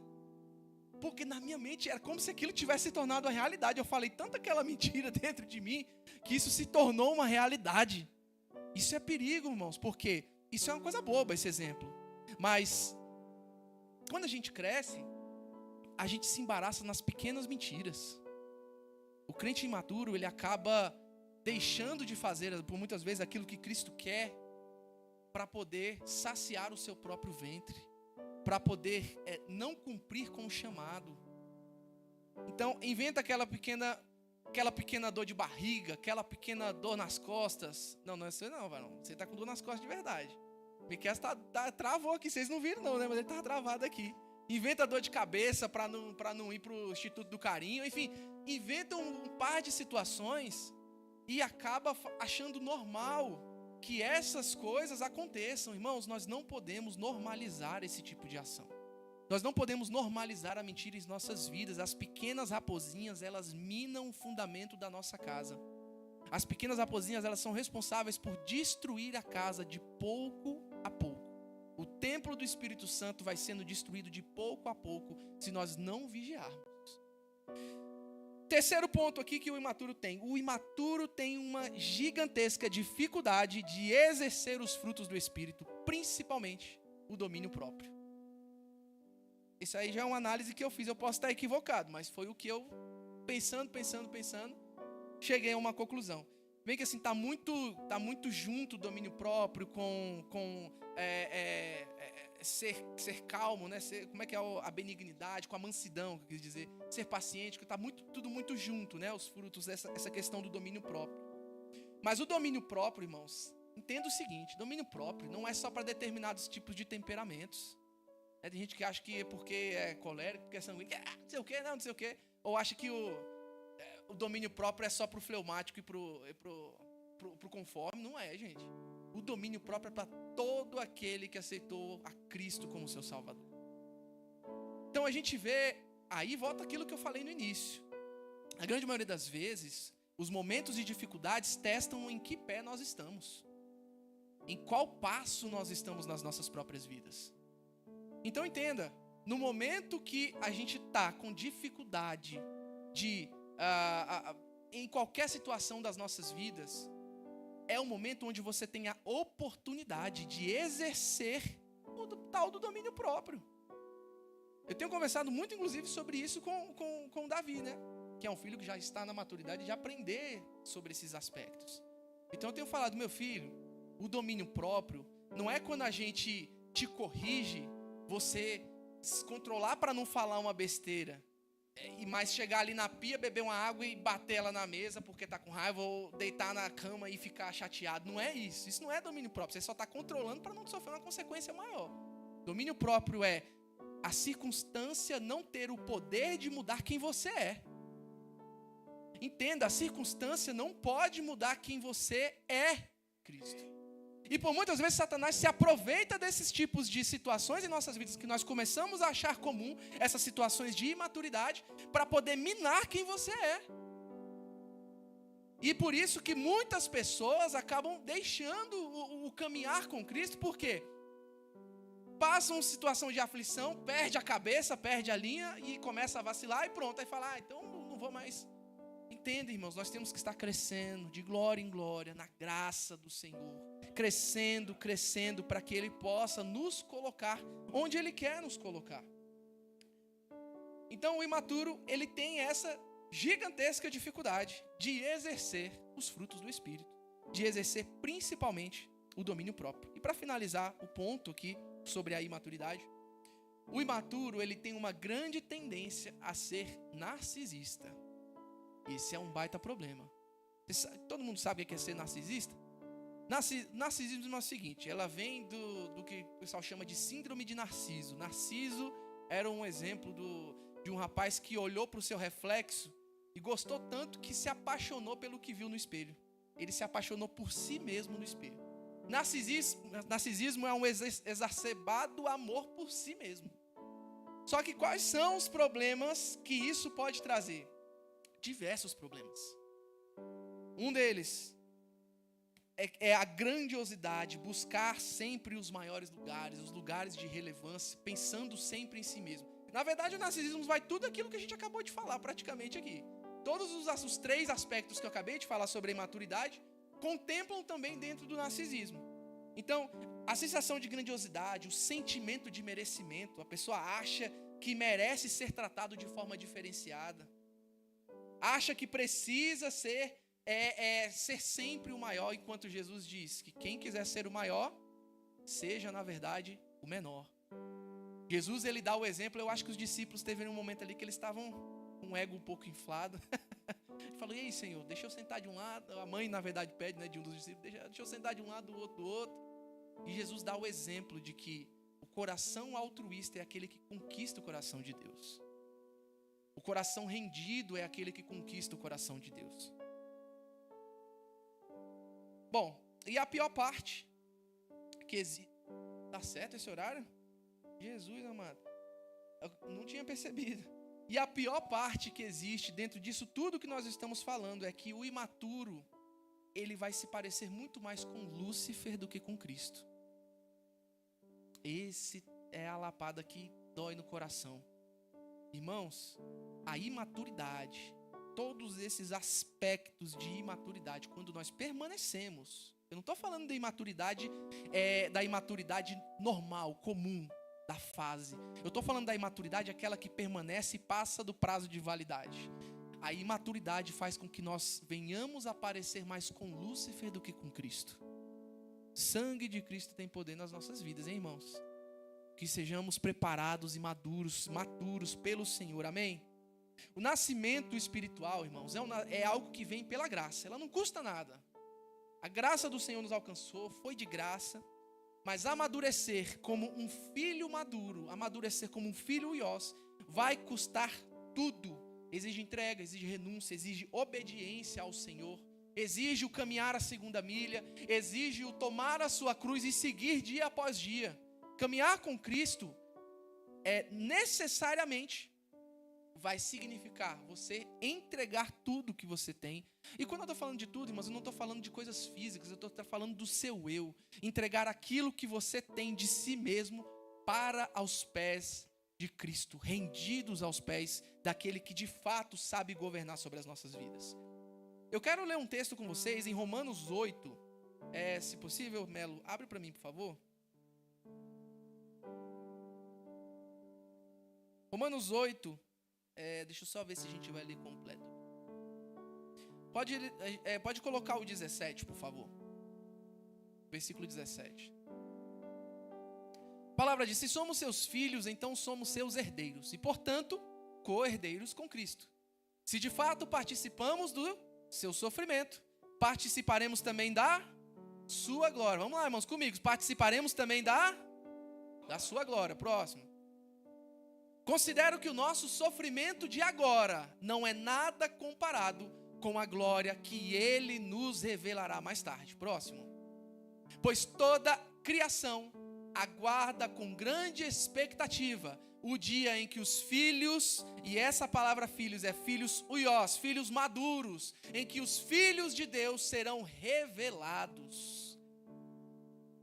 S1: Porque na minha mente era como se aquilo tivesse se tornado uma realidade. Eu falei tanto aquela mentira dentro de mim, que isso se tornou uma realidade. Isso é perigo, irmãos, porque isso é uma coisa boba, esse exemplo. Mas, quando a gente cresce, a gente se embaraça nas pequenas mentiras. O crente imaturo, ele acaba deixando de fazer, por muitas vezes, aquilo que Cristo quer, para poder saciar o seu próprio ventre, para poder não cumprir com o chamado. Então, inventa aquela pequena dor de barriga, aquela pequena dor nas costas. Não é isso não, varão. Você está com dor nas costas de verdade. Miquel travou aqui, vocês não viram não, né? Mas ele estava travado aqui. Inventa dor de cabeça para não ir para o Instituto do Carinho. Enfim, inventa um par de situações e acaba achando normal que essas coisas aconteçam. Irmãos, nós não podemos normalizar esse tipo de ação. Nós não podemos normalizar a mentira em nossas vidas. As pequenas raposinhas, elas minam o fundamento da nossa casa. As pequenas raposinhas, elas são responsáveis por destruir a casa de pouco a pouco. O templo do Espírito Santo vai sendo destruído de pouco a pouco, se nós não vigiarmos. Terceiro ponto aqui que o imaturo tem. O imaturo tem uma gigantesca dificuldade de exercer os frutos do Espírito, principalmente o domínio próprio. Isso aí já é uma análise que eu fiz, eu posso estar equivocado, mas foi o que eu, pensando, cheguei a uma conclusão. Vem que assim, tá muito junto o domínio próprio com ser calmo, né? Como é que é a benignidade, com a mansidão, que eu quis dizer, ser paciente, que está tudo muito junto, né? Os frutos essa questão do domínio próprio. Mas o domínio próprio, irmãos, entenda o seguinte: domínio próprio não é só para determinados tipos de temperamentos. Tem gente que acha que é porque é colérico, porque é sanguíneo, não sei o quê, não sei o quê, ou acha que o domínio próprio é só para o fleumático e pro conforme. Não é, gente. O domínio próprio é para todo aquele que aceitou a Cristo como seu Salvador. Então a gente vê, aí volta aquilo que eu falei no início. A grande maioria das vezes, os momentos de dificuldades testam em que pé nós estamos. Em qual passo nós estamos nas nossas próprias vidas. Então entenda, no momento que a gente está com dificuldade em qualquer situação das nossas vidas, é o momento onde você tem a oportunidade de exercer o tal do domínio próprio. Eu tenho conversado muito, inclusive, sobre isso com Davi, né? Que é um filho que já está na maturidade de aprender sobre esses aspectos. Então eu tenho falado, meu filho, o domínio próprio não é quando a gente te corrige, você se controlar para não falar uma besteira, e mais chegar ali na pia, beber uma água e bater ela na mesa porque está com raiva, ou deitar na cama e ficar chateado. Não é isso. Isso não é domínio próprio. Você só está controlando para não sofrer uma consequência maior. Domínio próprio é a circunstância não ter o poder de mudar quem você é. Entenda, a circunstância não pode mudar quem você é, Cristo. E por muitas vezes Satanás se aproveita desses tipos de situações em nossas vidas que nós começamos a achar comum, essas situações de imaturidade, para poder minar quem você é. E por isso que muitas pessoas acabam deixando o caminhar com Cristo, por quê? Passam situação de aflição, perde a cabeça, perde a linha e começa a vacilar e pronto, aí fala, então não vou mais. Entenda, irmãos, nós temos que estar crescendo de glória em glória, na graça do Senhor. Crescendo, para que Ele possa nos colocar onde Ele quer nos colocar. Então o imaturo, ele tem essa gigantesca dificuldade de exercer os frutos do Espírito. De exercer principalmente o domínio próprio. E para finalizar o ponto aqui sobre a imaturidade, o imaturo, ele tem uma grande tendência a ser narcisista. Esse é um baita problema. Todo mundo sabe o que é ser narcisista? Narcisismo é o seguinte, ela vem do que o pessoal chama de síndrome de Narciso. Narciso era um exemplo de um rapaz que olhou para o seu reflexo e gostou tanto que se apaixonou pelo que viu no espelho. Ele se apaixonou por si mesmo no espelho. Narcisismo é um exacerbado amor por si mesmo. Só que quais são os problemas que isso pode trazer? Diversos problemas. Um deles, é a grandiosidade, buscar sempre os maiores lugares, os lugares de relevância, pensando sempre em si mesmo. Na verdade, o narcisismo vai tudo aquilo que a gente acabou de falar praticamente aqui. Todos os 3 aspectos que eu acabei de falar sobre a imaturidade contemplam também dentro do narcisismo. Então, a sensação de grandiosidade, o sentimento de merecimento, a pessoa acha que merece ser tratado de forma diferenciada, acha que precisa ser sempre o maior, enquanto Jesus diz que quem quiser ser o maior, seja na verdade o menor. Jesus, ele dá o exemplo. Eu acho que os discípulos teve um momento ali que eles estavam com um ego um pouco inflado. Ele falou: e aí, Senhor, deixa eu sentar de um lado. A mãe, na verdade, pede, né, de um dos discípulos: deixa eu sentar de um lado, do outro. E Jesus dá o exemplo de que o coração altruísta é aquele que conquista o coração de Deus. O coração rendido é aquele que conquista o coração de Deus. Bom, e a pior parte que existe... Tá certo esse horário? Jesus amado, eu não tinha percebido. E a pior parte que existe dentro disso tudo que nós estamos falando é que o imaturo, ele vai se parecer muito mais com Lúcifer do que com Cristo. Esse é a lapada que dói no coração. Irmãos, a imaturidade, todos esses aspectos de imaturidade, quando nós permanecemos, eu não estou falando da imaturidade normal, comum, da fase. Eu estou falando da imaturidade, aquela que permanece e passa do prazo de validade. A imaturidade faz com que nós venhamos a parecer mais com Lúcifer do que com Cristo. Sangue de Cristo tem poder nas nossas vidas, hein, irmãos? Que sejamos preparados e maturos pelo Senhor, amém? O nascimento espiritual, irmãos, é algo que vem pela graça. Ela não custa nada. A graça do Senhor nos alcançou, foi de graça. Mas amadurecer como um filho maduro, amadurecer como um filho uiós, vai custar tudo. Exige entrega, exige renúncia, exige obediência ao Senhor, exige o caminhar a 2ª milha, exige o tomar a sua cruz e seguir dia após dia. Caminhar com Cristo necessariamente vai significar você entregar tudo que você tem. E quando eu estou falando de tudo, irmãos, eu não estou falando de coisas físicas, eu estou falando do seu eu. Entregar aquilo que você tem de si mesmo para aos pés de Cristo, rendidos aos pés daquele que de fato sabe governar sobre as nossas vidas. Eu quero ler um texto com vocês em Romanos 8. Se possível, Melo, abre para mim, por favor. Romanos 8. Deixa eu só ver se a gente vai ler completo. Pode colocar o 17, por favor. Versículo 17. A palavra diz: se somos seus filhos, então somos seus herdeiros, e portanto, co-herdeiros com Cristo. Se de fato participamos do seu sofrimento, participaremos também da sua glória. Vamos lá, irmãos, comigo. Participaremos também da sua glória. Próximo. Considero que o nosso sofrimento de agora não é nada comparado com a glória que Ele nos revelará mais tarde. Próximo. Pois toda criação aguarda com grande expectativa o dia em que os filhos, e essa palavra filhos é filhos uiós, filhos maduros, em que os filhos de Deus serão revelados.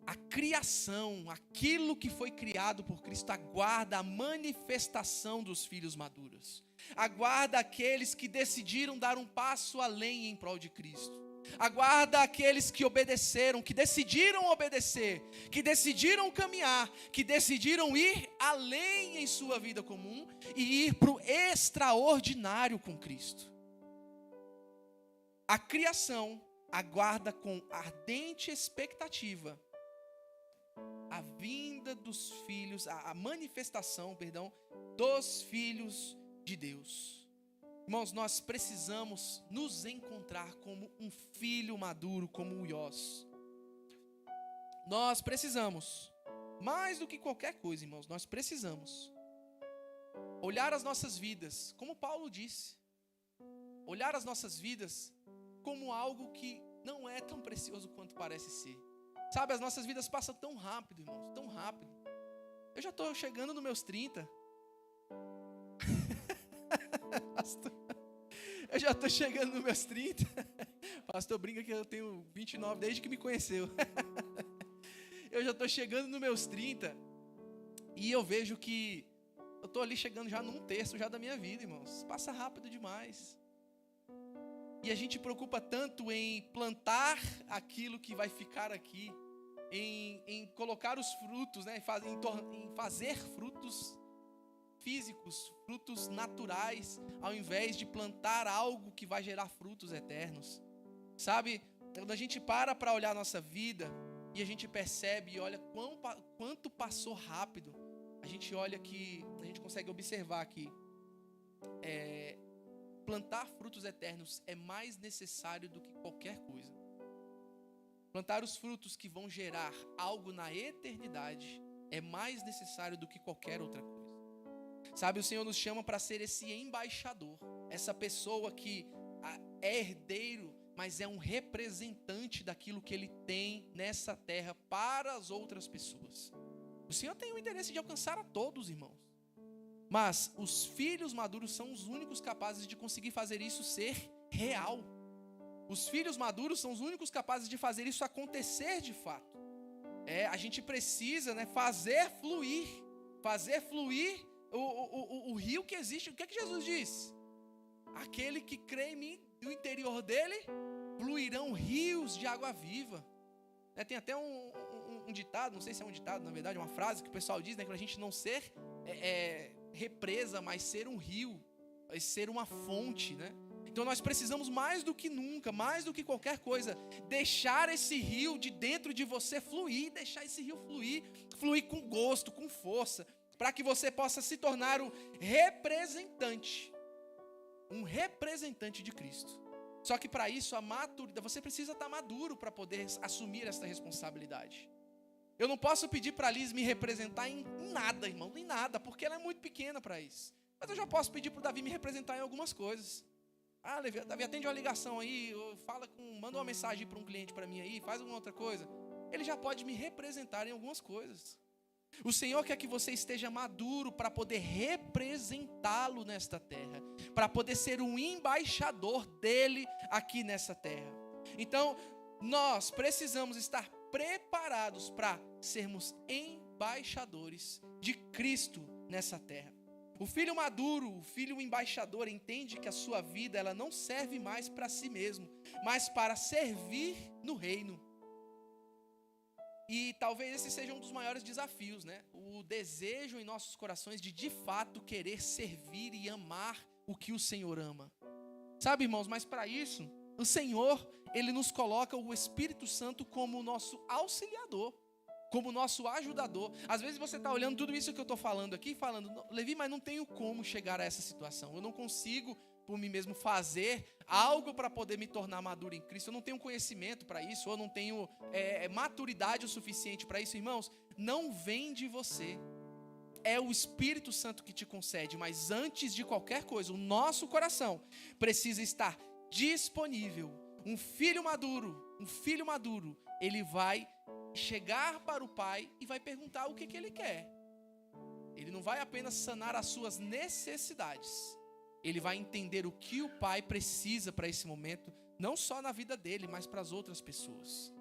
S1: A criação, aquilo que foi criado por Cristo, aguarda a manifestação dos filhos maduros. Aguarda aqueles que decidiram dar um passo além em prol de Cristo. Aguarda aqueles que obedeceram, que decidiram obedecer, que decidiram caminhar, que decidiram ir além em sua vida comum e ir para o extraordinário com Cristo. A criação aguarda com ardente expectativa a vinda dos filhos, a manifestação, dos filhos de Deus. Irmãos, nós precisamos nos encontrar como um filho maduro, como um uiós. Nós precisamos, mais do que qualquer coisa, irmãos, nós precisamos olhar as nossas vidas, como Paulo disse, olhar as nossas vidas como algo que não é tão precioso quanto parece ser. Sabe, as nossas vidas passam tão rápido, irmãos, tão rápido. Eu já estou chegando nos meus 30. Eu já estou chegando nos meus 30. Pastor brinca que eu tenho 29 desde que me conheceu. Eu já estou chegando nos meus 30 e eu vejo que eu estou ali chegando já num terço já da minha vida, irmãos. Passa rápido demais. E a gente preocupa tanto em plantar aquilo que vai ficar aqui, em colocar os frutos, né? Em fazer frutos físicos, frutos naturais, ao invés de plantar algo que vai gerar frutos eternos. Sabe, quando a gente para olhar a nossa vida e a gente percebe e olha quanto passou rápido, a gente olha que a gente consegue observar que plantar frutos eternos é mais necessário do que qualquer coisa. Plantar os frutos que vão gerar algo na eternidade é mais necessário do que qualquer outra coisa. Sabe, o Senhor nos chama para ser esse embaixador, essa pessoa que é herdeiro, mas é um representante daquilo que Ele tem nessa terra para as outras pessoas. O Senhor tem o interesse de alcançar a todos, irmãos. Mas os filhos maduros são os únicos capazes de conseguir fazer isso ser real. Os filhos maduros são os únicos capazes de fazer isso acontecer de fato. A gente precisa, né, fazer fluir o rio que existe. O que é que Jesus diz? Aquele que crê em mim, do interior dele fluirão rios de água viva. Tem até um ditado, não sei se é um ditado, na verdade, uma frase que o pessoal diz, né, que a gente não ser represa, mas ser um rio, ser uma fonte, né? Então nós precisamos mais do que nunca, mais do que qualquer coisa, deixar esse rio de dentro de você fluir, deixar esse rio fluir com gosto, com força, para que você possa se tornar um representante de Cristo. Só que para isso a maturidade, você precisa estar maduro para poder assumir essa responsabilidade. Eu não posso pedir para a Liz me representar em nada, irmão, em nada, porque ela é muito pequena para isso. Mas eu já posso pedir para o Davi me representar em algumas coisas. Davi, atende uma ligação aí, manda uma mensagem para um cliente para mim aí, faz alguma outra coisa. Ele já pode me representar em algumas coisas. O Senhor quer que você esteja maduro para poder representá-lo nesta terra, para poder ser um embaixador dele aqui nessa terra. Então, nós precisamos estar preparados para sermos embaixadores de Cristo nessa terra. O filho maduro, o filho embaixador, entende que a sua vida ela não serve mais para si mesmo, mas para servir no reino. E talvez esse seja um dos maiores desafios, né? O desejo em nossos corações de fato querer servir e amar o que o Senhor ama. Sabe, irmãos, mas para isso, o Senhor, Ele nos coloca o Espírito Santo como o nosso auxiliador, como o nosso ajudador. Às vezes você está olhando tudo isso que eu estou falando aqui, Levi, mas não tenho como chegar a essa situação. Eu não consigo, por mim mesmo, fazer algo para poder me tornar maduro em Cristo. Eu não tenho conhecimento para isso, ou eu não tenho maturidade o suficiente para isso. Irmãos, não vem de você. É o Espírito Santo que te concede, mas antes de qualquer coisa, o nosso coração precisa estar disponível. Um filho maduro, ele vai chegar para o pai e vai perguntar o que ele quer. Ele não vai apenas sanar as suas necessidades. Ele vai entender o que o pai precisa para esse momento, não só na vida dele, mas para as outras pessoas.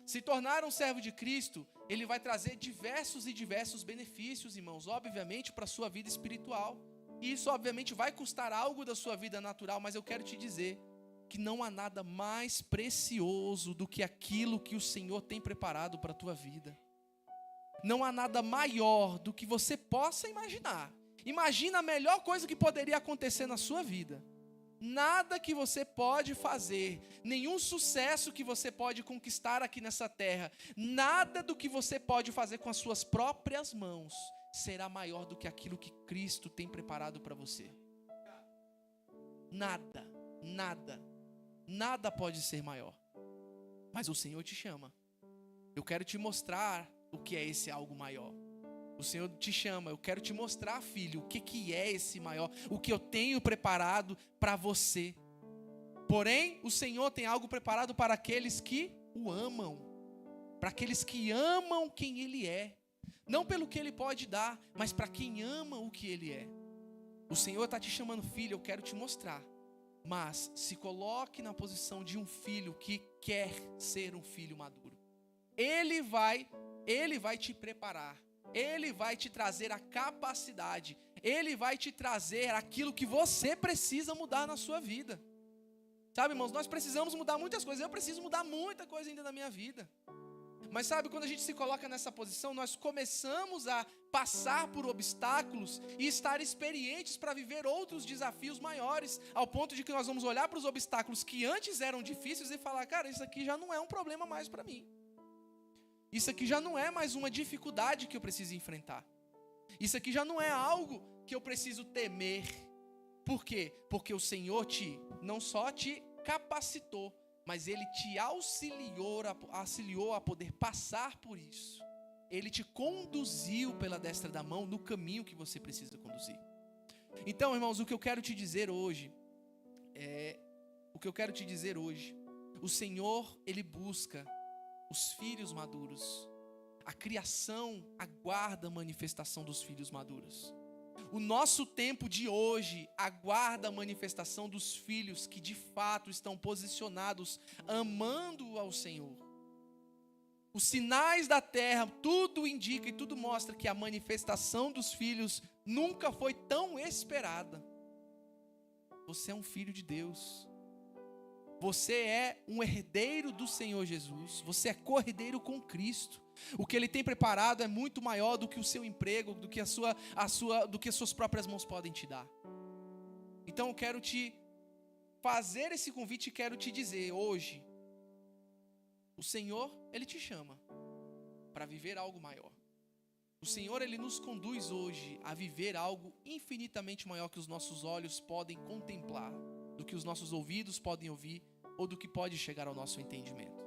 S1: Se tornar um servo de Cristo, ele vai trazer diversos benefícios, irmãos, obviamente para a sua vida espiritual. E isso obviamente vai custar algo da sua vida natural, mas eu quero te dizer que não há nada mais precioso do que aquilo que o Senhor tem preparado para a tua vida. Não há nada maior do que você possa imaginar. Imagina a melhor coisa que poderia acontecer na sua vida. Nada que você pode fazer, nenhum sucesso que você pode conquistar aqui nessa terra, nada do que você pode fazer com as suas próprias mãos será maior do que aquilo que Cristo tem preparado para você. Nada pode ser maior. Mas o Senhor te chama. Eu quero te mostrar o que é esse algo maior. O Senhor te chama, eu quero te mostrar, filho, o que é esse maior, o que eu tenho preparado para você. Porém, o Senhor tem algo preparado para aqueles que o amam, para aqueles que amam quem Ele é. Não pelo que Ele pode dar, mas para quem ama o que Ele é. O Senhor está te chamando, filho, eu quero te mostrar Mas se coloque na posição de um filho que quer ser um filho maduro. Ele vai te preparar. Ele vai te trazer a capacidade. Ele vai te trazer aquilo que você precisa mudar na sua vida. Sabe, irmãos, nós precisamos mudar muitas coisas. Eu preciso mudar muita coisa ainda na minha vida. Mas sabe, quando a gente se coloca nessa posição, nós começamos a passar por obstáculos e estar experientes para viver outros desafios maiores, ao ponto de que nós vamos olhar para os obstáculos que antes eram difíceis e falar, cara, isso aqui já não é um problema mais para mim. Isso aqui já não é mais uma dificuldade que eu preciso enfrentar. Isso aqui já não é algo que eu preciso temer. Por quê? Porque o Senhor não só te capacitou, mas Ele te auxiliou a poder passar por isso. Ele te conduziu pela destra da mão no caminho que você precisa conduzir. Então, irmãos, o que eu quero te dizer hoje, o Senhor, Ele busca os filhos maduros. A criação aguarda a manifestação dos filhos maduros. O nosso tempo de hoje aguarda a manifestação dos filhos que de fato estão posicionados amando ao Senhor. Os sinais da terra, tudo indica e tudo mostra que a manifestação dos filhos nunca foi tão esperada. Você é um filho de Deus. Você é um herdeiro do Senhor Jesus. Você é co-herdeiro com Cristo. O que Ele tem preparado é muito maior do que o seu emprego, do que as suas próprias mãos podem te dar. Então eu quero te fazer esse convite e quero te dizer hoje, o Senhor, Ele te chama para viver algo maior. O Senhor, Ele nos conduz hoje a viver algo infinitamente maior que os nossos olhos podem contemplar, do que os nossos ouvidos podem ouvir, ou do que pode chegar ao nosso entendimento.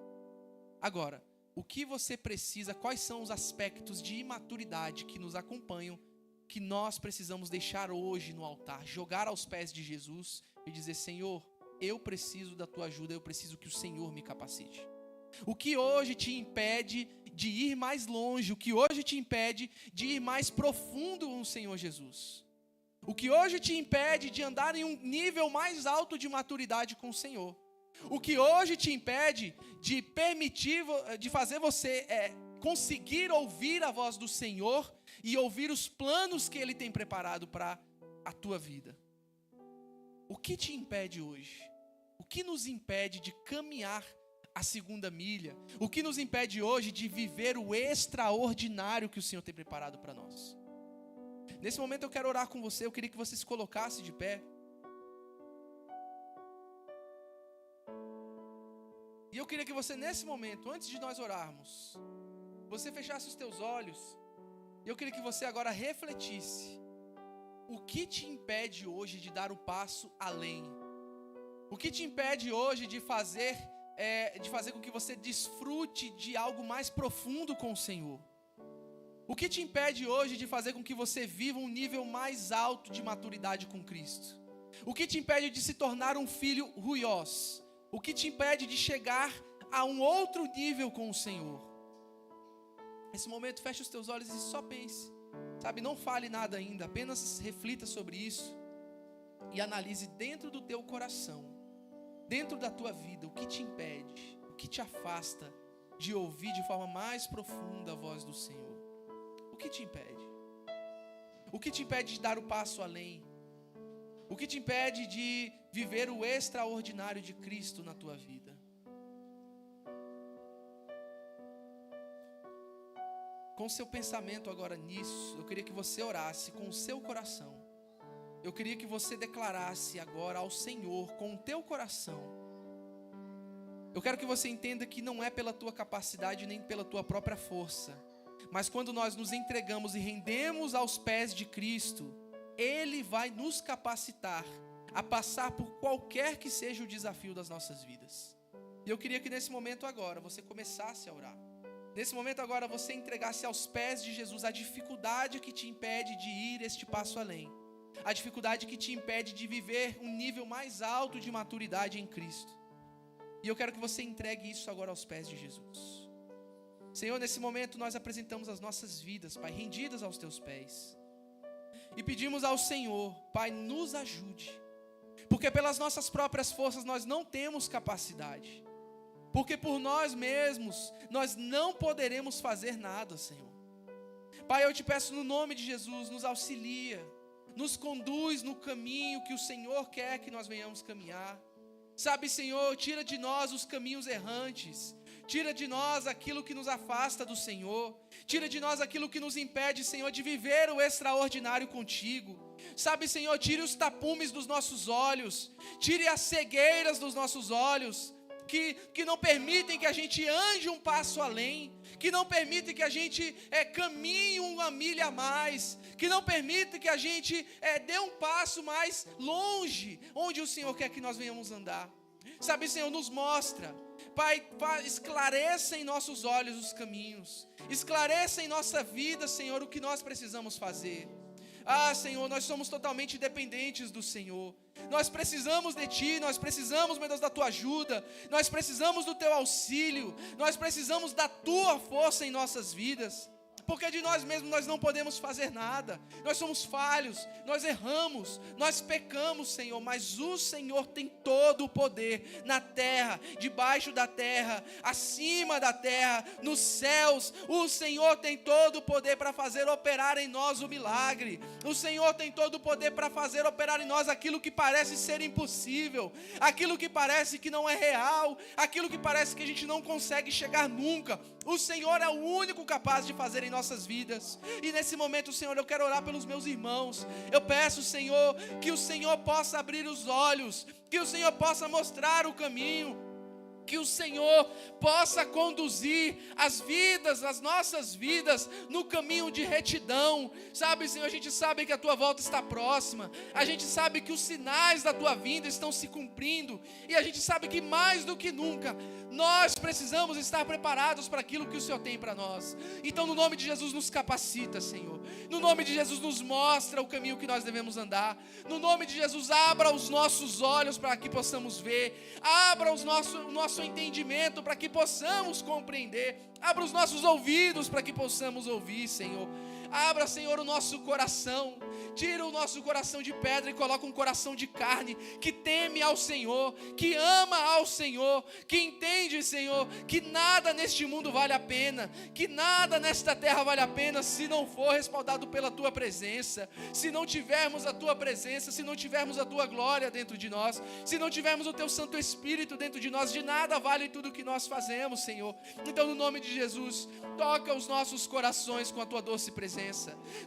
S1: Agora, o que você precisa, quais são os aspectos de imaturidade que nos acompanham, que nós precisamos deixar hoje no altar, jogar aos pés de Jesus e dizer, Senhor, eu preciso da tua ajuda, eu preciso que o Senhor me capacite. O que hoje te impede de ir mais longe, o que hoje te impede de ir mais profundo no Senhor Jesus. O que hoje te impede de andar em um nível mais alto de maturidade com o Senhor. O que hoje te impede de de fazer você conseguir ouvir a voz do Senhor e ouvir os planos que Ele tem preparado para a tua vida. O que te impede hoje? O que nos impede de caminhar a segunda milha? O que nos impede hoje de viver o extraordinário que o Senhor tem preparado para nós? Nesse momento eu quero orar com você, eu queria que você se colocasse de pé. E eu queria que você, nesse momento, antes de nós orarmos, você fechasse os teus olhos. E eu queria que você agora refletisse. O que te impede hoje de dar o passo além? O que te impede hoje de fazer com que você desfrute de algo mais profundo com o Senhor? O que te impede hoje de fazer com que você viva um nível mais alto de maturidade com Cristo? O que te impede de se tornar um filho ruiós? O que te impede de chegar a um outro nível com o Senhor? Nesse momento, feche os teus olhos e só pense. Sabe, não fale nada ainda, apenas reflita sobre isso. E analise dentro do teu coração, dentro da tua vida, o que te impede, o que te afasta de ouvir de forma mais profunda a voz do Senhor. O que te impede? O que te impede de dar o passo além? O que te impede de viver o extraordinário de Cristo na tua vida? Com o seu pensamento agora nisso, eu queria que você orasse com o seu coração. Eu queria que você declarasse agora ao Senhor com o teu coração. Eu quero que você entenda que não é pela tua capacidade nem pela tua própria força, mas quando nós nos entregamos e rendemos aos pés de Cristo, Ele vai nos capacitar a passar por qualquer que seja o desafio das nossas vidas. E eu queria que nesse momento agora você começasse a orar. Nesse momento agora você entregasse aos pés de Jesus a dificuldade que te impede de ir este passo além. A dificuldade que te impede de viver um nível mais alto de maturidade em Cristo. E eu quero que você entregue isso agora aos pés de Jesus. Senhor, nesse momento nós apresentamos as nossas vidas, Pai, rendidas aos teus pés. E pedimos ao Senhor, Pai, nos ajude. Porque pelas nossas próprias forças nós não temos capacidade. Porque por nós mesmos nós não poderemos fazer nada, Senhor. Pai, eu te peço no nome de Jesus, nos auxilia, nos conduz no caminho que o Senhor quer que nós venhamos caminhar. Sabe, Senhor, tira de nós os caminhos errantes. Tira de nós aquilo que nos afasta do Senhor. Tira de nós aquilo que nos impede, Senhor, de viver o extraordinário contigo. Sabe, Senhor, tire os tapumes dos nossos olhos. Tire as cegueiras dos nossos olhos, que não permitem que a gente ande um passo além, que não permitem que a gente caminhe uma milha a mais, que não permitem que a gente dê um passo mais longe, onde o Senhor quer que nós venhamos andar. Sabe, Senhor, nos mostra, Pai, esclareça em nossos olhos os caminhos, esclareça em nossa vida, Senhor, o que nós precisamos fazer. Senhor, nós somos totalmente dependentes do Senhor. Nós precisamos de Ti, nós precisamos, meu Deus, da Tua ajuda. Nós precisamos do Teu auxílio. Nós precisamos da Tua força em nossas vidas. Porque de nós mesmos nós não podemos fazer nada. Nós somos falhos, nós erramos, nós pecamos, Senhor. Mas o Senhor tem todo o poder na terra, debaixo da terra, acima da terra, nos céus. O Senhor tem todo o poder para fazer operar em nós o milagre. O Senhor tem todo o poder para fazer operar em nós aquilo que parece ser impossível, aquilo que parece que não é real, aquilo que parece que a gente não consegue chegar nunca. O Senhor é o único capaz de fazer em nossas vidas. E nesse momento, Senhor, eu quero orar pelos meus irmãos. Eu peço, Senhor, que o Senhor possa abrir os olhos, que o Senhor possa mostrar o caminho, que o Senhor possa conduzir as nossas vidas no caminho de retidão. Sabe, Senhor, a gente sabe que a Tua volta está próxima, a gente sabe que os sinais da Tua vinda estão se cumprindo, e a gente sabe que mais do que nunca, nós precisamos estar preparados para aquilo que o Senhor tem para nós. Então, no nome de Jesus, nos capacita, Senhor. No nome de Jesus, nos mostra o caminho que nós devemos andar. No nome de Jesus, abra os nossos olhos para que possamos ver, abra o nosso entendimento para que possamos compreender, abra os nossos ouvidos para que possamos ouvir, Senhor. Abra, Senhor, o nosso coração, tira o nosso coração de pedra e coloca um coração de carne, que teme ao Senhor, que ama ao Senhor, que entende, Senhor, que nada neste mundo vale a pena, que nada nesta terra vale a pena se não for respaldado pela Tua presença, se não tivermos a Tua presença, se não tivermos a Tua glória dentro de nós, se não tivermos o Teu Santo Espírito dentro de nós, de nada vale tudo o que nós fazemos, Senhor. Então, no nome de Jesus, toca os nossos corações com a Tua doce presença.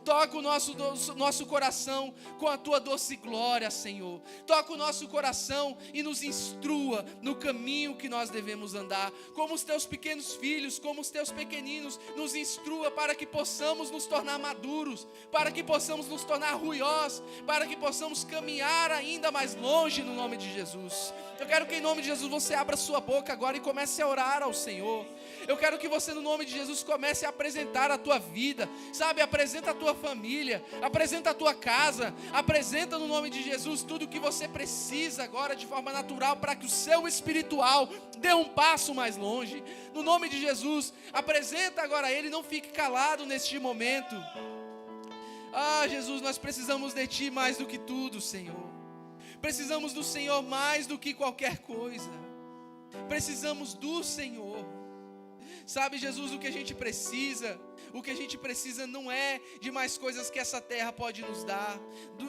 S1: Toca o nosso coração com a Tua doce glória, Senhor. Toca o nosso coração e nos instrua no caminho que nós devemos andar. Como os Teus pequenos filhos, como os Teus pequeninos, nos instrua para que possamos nos tornar maduros, para que possamos nos tornar ruiós, para que possamos caminhar ainda mais longe no nome de Jesus. Eu quero que em nome de Jesus você abra sua boca agora e comece a orar ao Senhor. Eu quero que você no nome de Jesus comece a apresentar a tua vida, sabe, apresenta a tua família, apresenta a tua casa, apresenta no nome de Jesus tudo o que você precisa agora de forma natural para que o seu espiritual dê um passo mais longe. No nome de Jesus, apresenta agora a Ele, não fique calado neste momento. Jesus, nós precisamos de Ti mais do que tudo, Senhor. Precisamos do Senhor mais do que qualquer coisa. Precisamos do Senhor. Sabe, Jesus, o que a gente precisa não é de mais coisas que essa terra pode nos dar,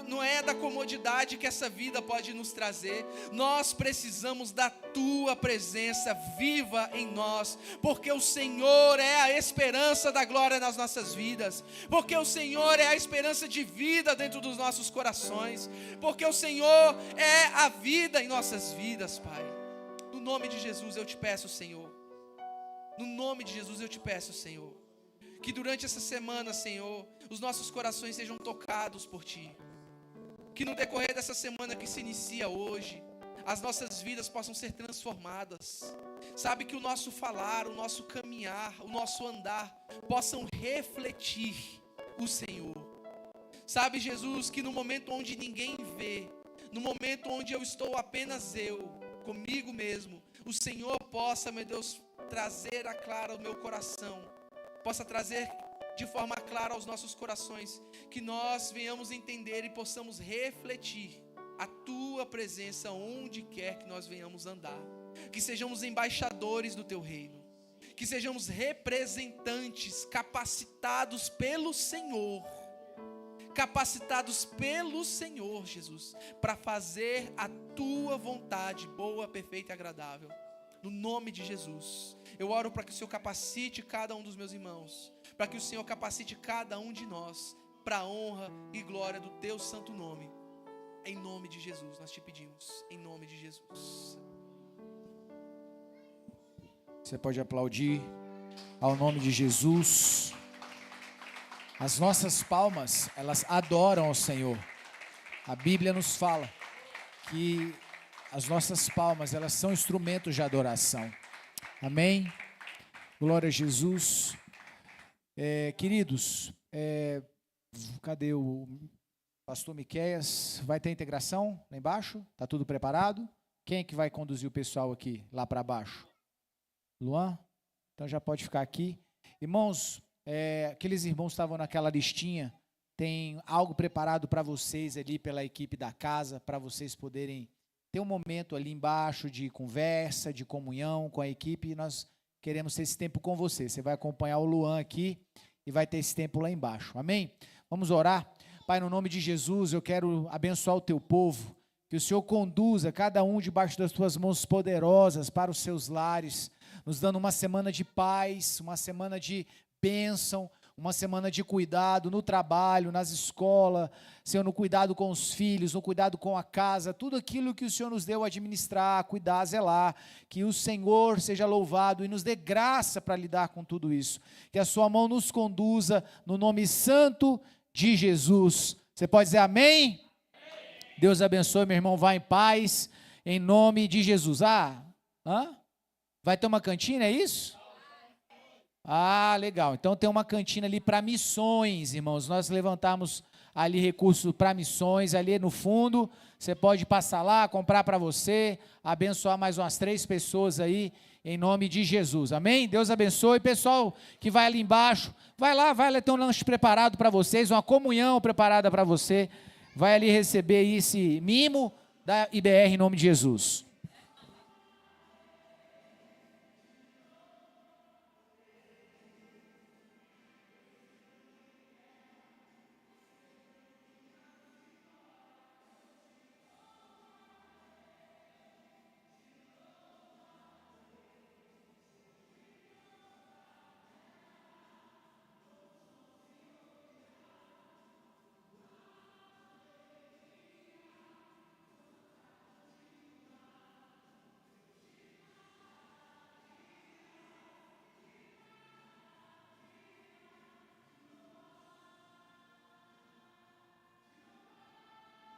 S1: não é da comodidade que essa vida pode nos trazer. Nós precisamos da Tua presença viva em nós, porque o Senhor é a esperança da glória nas nossas vidas, porque o Senhor é a esperança de vida dentro dos nossos corações, porque o Senhor é a vida em nossas vidas, Pai. No nome de Jesus eu te peço, Senhor, no nome de Jesus eu te peço, Senhor, que durante essa semana, Senhor, os nossos corações sejam tocados por Ti. Que no decorrer dessa semana que se inicia hoje, as nossas vidas possam ser transformadas. Sabe, que o nosso falar, o nosso caminhar, o nosso andar possam refletir o Senhor. Sabe, Jesus, que no momento onde ninguém vê, no momento onde eu estou apenas eu, comigo mesmo, o Senhor possa, meu Deus, trazer a clara o meu coração, possa trazer de forma clara aos nossos corações, que nós venhamos entender e possamos refletir a tua presença onde quer que nós venhamos andar. Que sejamos embaixadores do teu reino. Que sejamos representantes capacitados pelo Senhor. Capacitados pelo Senhor, Jesus, para fazer a tua vontade boa, perfeita e agradável. No nome de Jesus, eu oro para que o Senhor capacite cada um dos meus irmãos, para que o Senhor capacite cada um de nós, para a honra e glória do teu santo nome. Em nome de Jesus, nós te pedimos, em nome de Jesus.
S2: Você pode aplaudir ao nome de Jesus. As nossas palmas, elas adoram ao Senhor. A Bíblia nos fala que as nossas palmas, elas são instrumentos de adoração. Amém? Glória a Jesus. Queridos, cadê o pastor Miqueias? Vai ter integração lá embaixo? Está tudo preparado? Quem é que vai conduzir o pessoal aqui, lá para baixo? Luan? Então já pode ficar aqui. Irmãos, aqueles irmãos estavam naquela listinha, tem algo preparado para vocês ali pela equipe da casa, para vocês poderem ter um momento ali embaixo de conversa, de comunhão com a equipe, e nós queremos ter esse tempo com você. Você vai acompanhar o Luan aqui e vai ter esse tempo lá embaixo, amém? Vamos orar. Pai, no nome de Jesus, eu quero abençoar o teu povo, que o Senhor conduza cada um debaixo das tuas mãos poderosas para os seus lares, nos dando uma semana de paz, uma semana de bênção, uma semana de cuidado no trabalho, nas escolas, Senhor, no cuidado com os filhos, no cuidado com a casa, tudo aquilo que o Senhor nos deu a administrar, a cuidar, a zelar, que o Senhor seja louvado e nos dê graça para lidar com tudo isso, que a sua mão nos conduza no nome santo de Jesus. Você pode dizer amém? Deus abençoe, meu irmão, vá em paz, em nome de Jesus. Vai ter uma cantina, é isso? Legal, então tem uma cantina ali para missões, irmãos, nós levantamos ali recursos para missões, ali no fundo, você pode passar lá, comprar para você, abençoar mais umas 3 pessoas aí, em nome de Jesus, amém? Deus abençoe, pessoal que vai ali embaixo, vai lá ter um lanche preparado para vocês, uma comunhão preparada para você, vai ali receber esse mimo da IBR em nome de Jesus.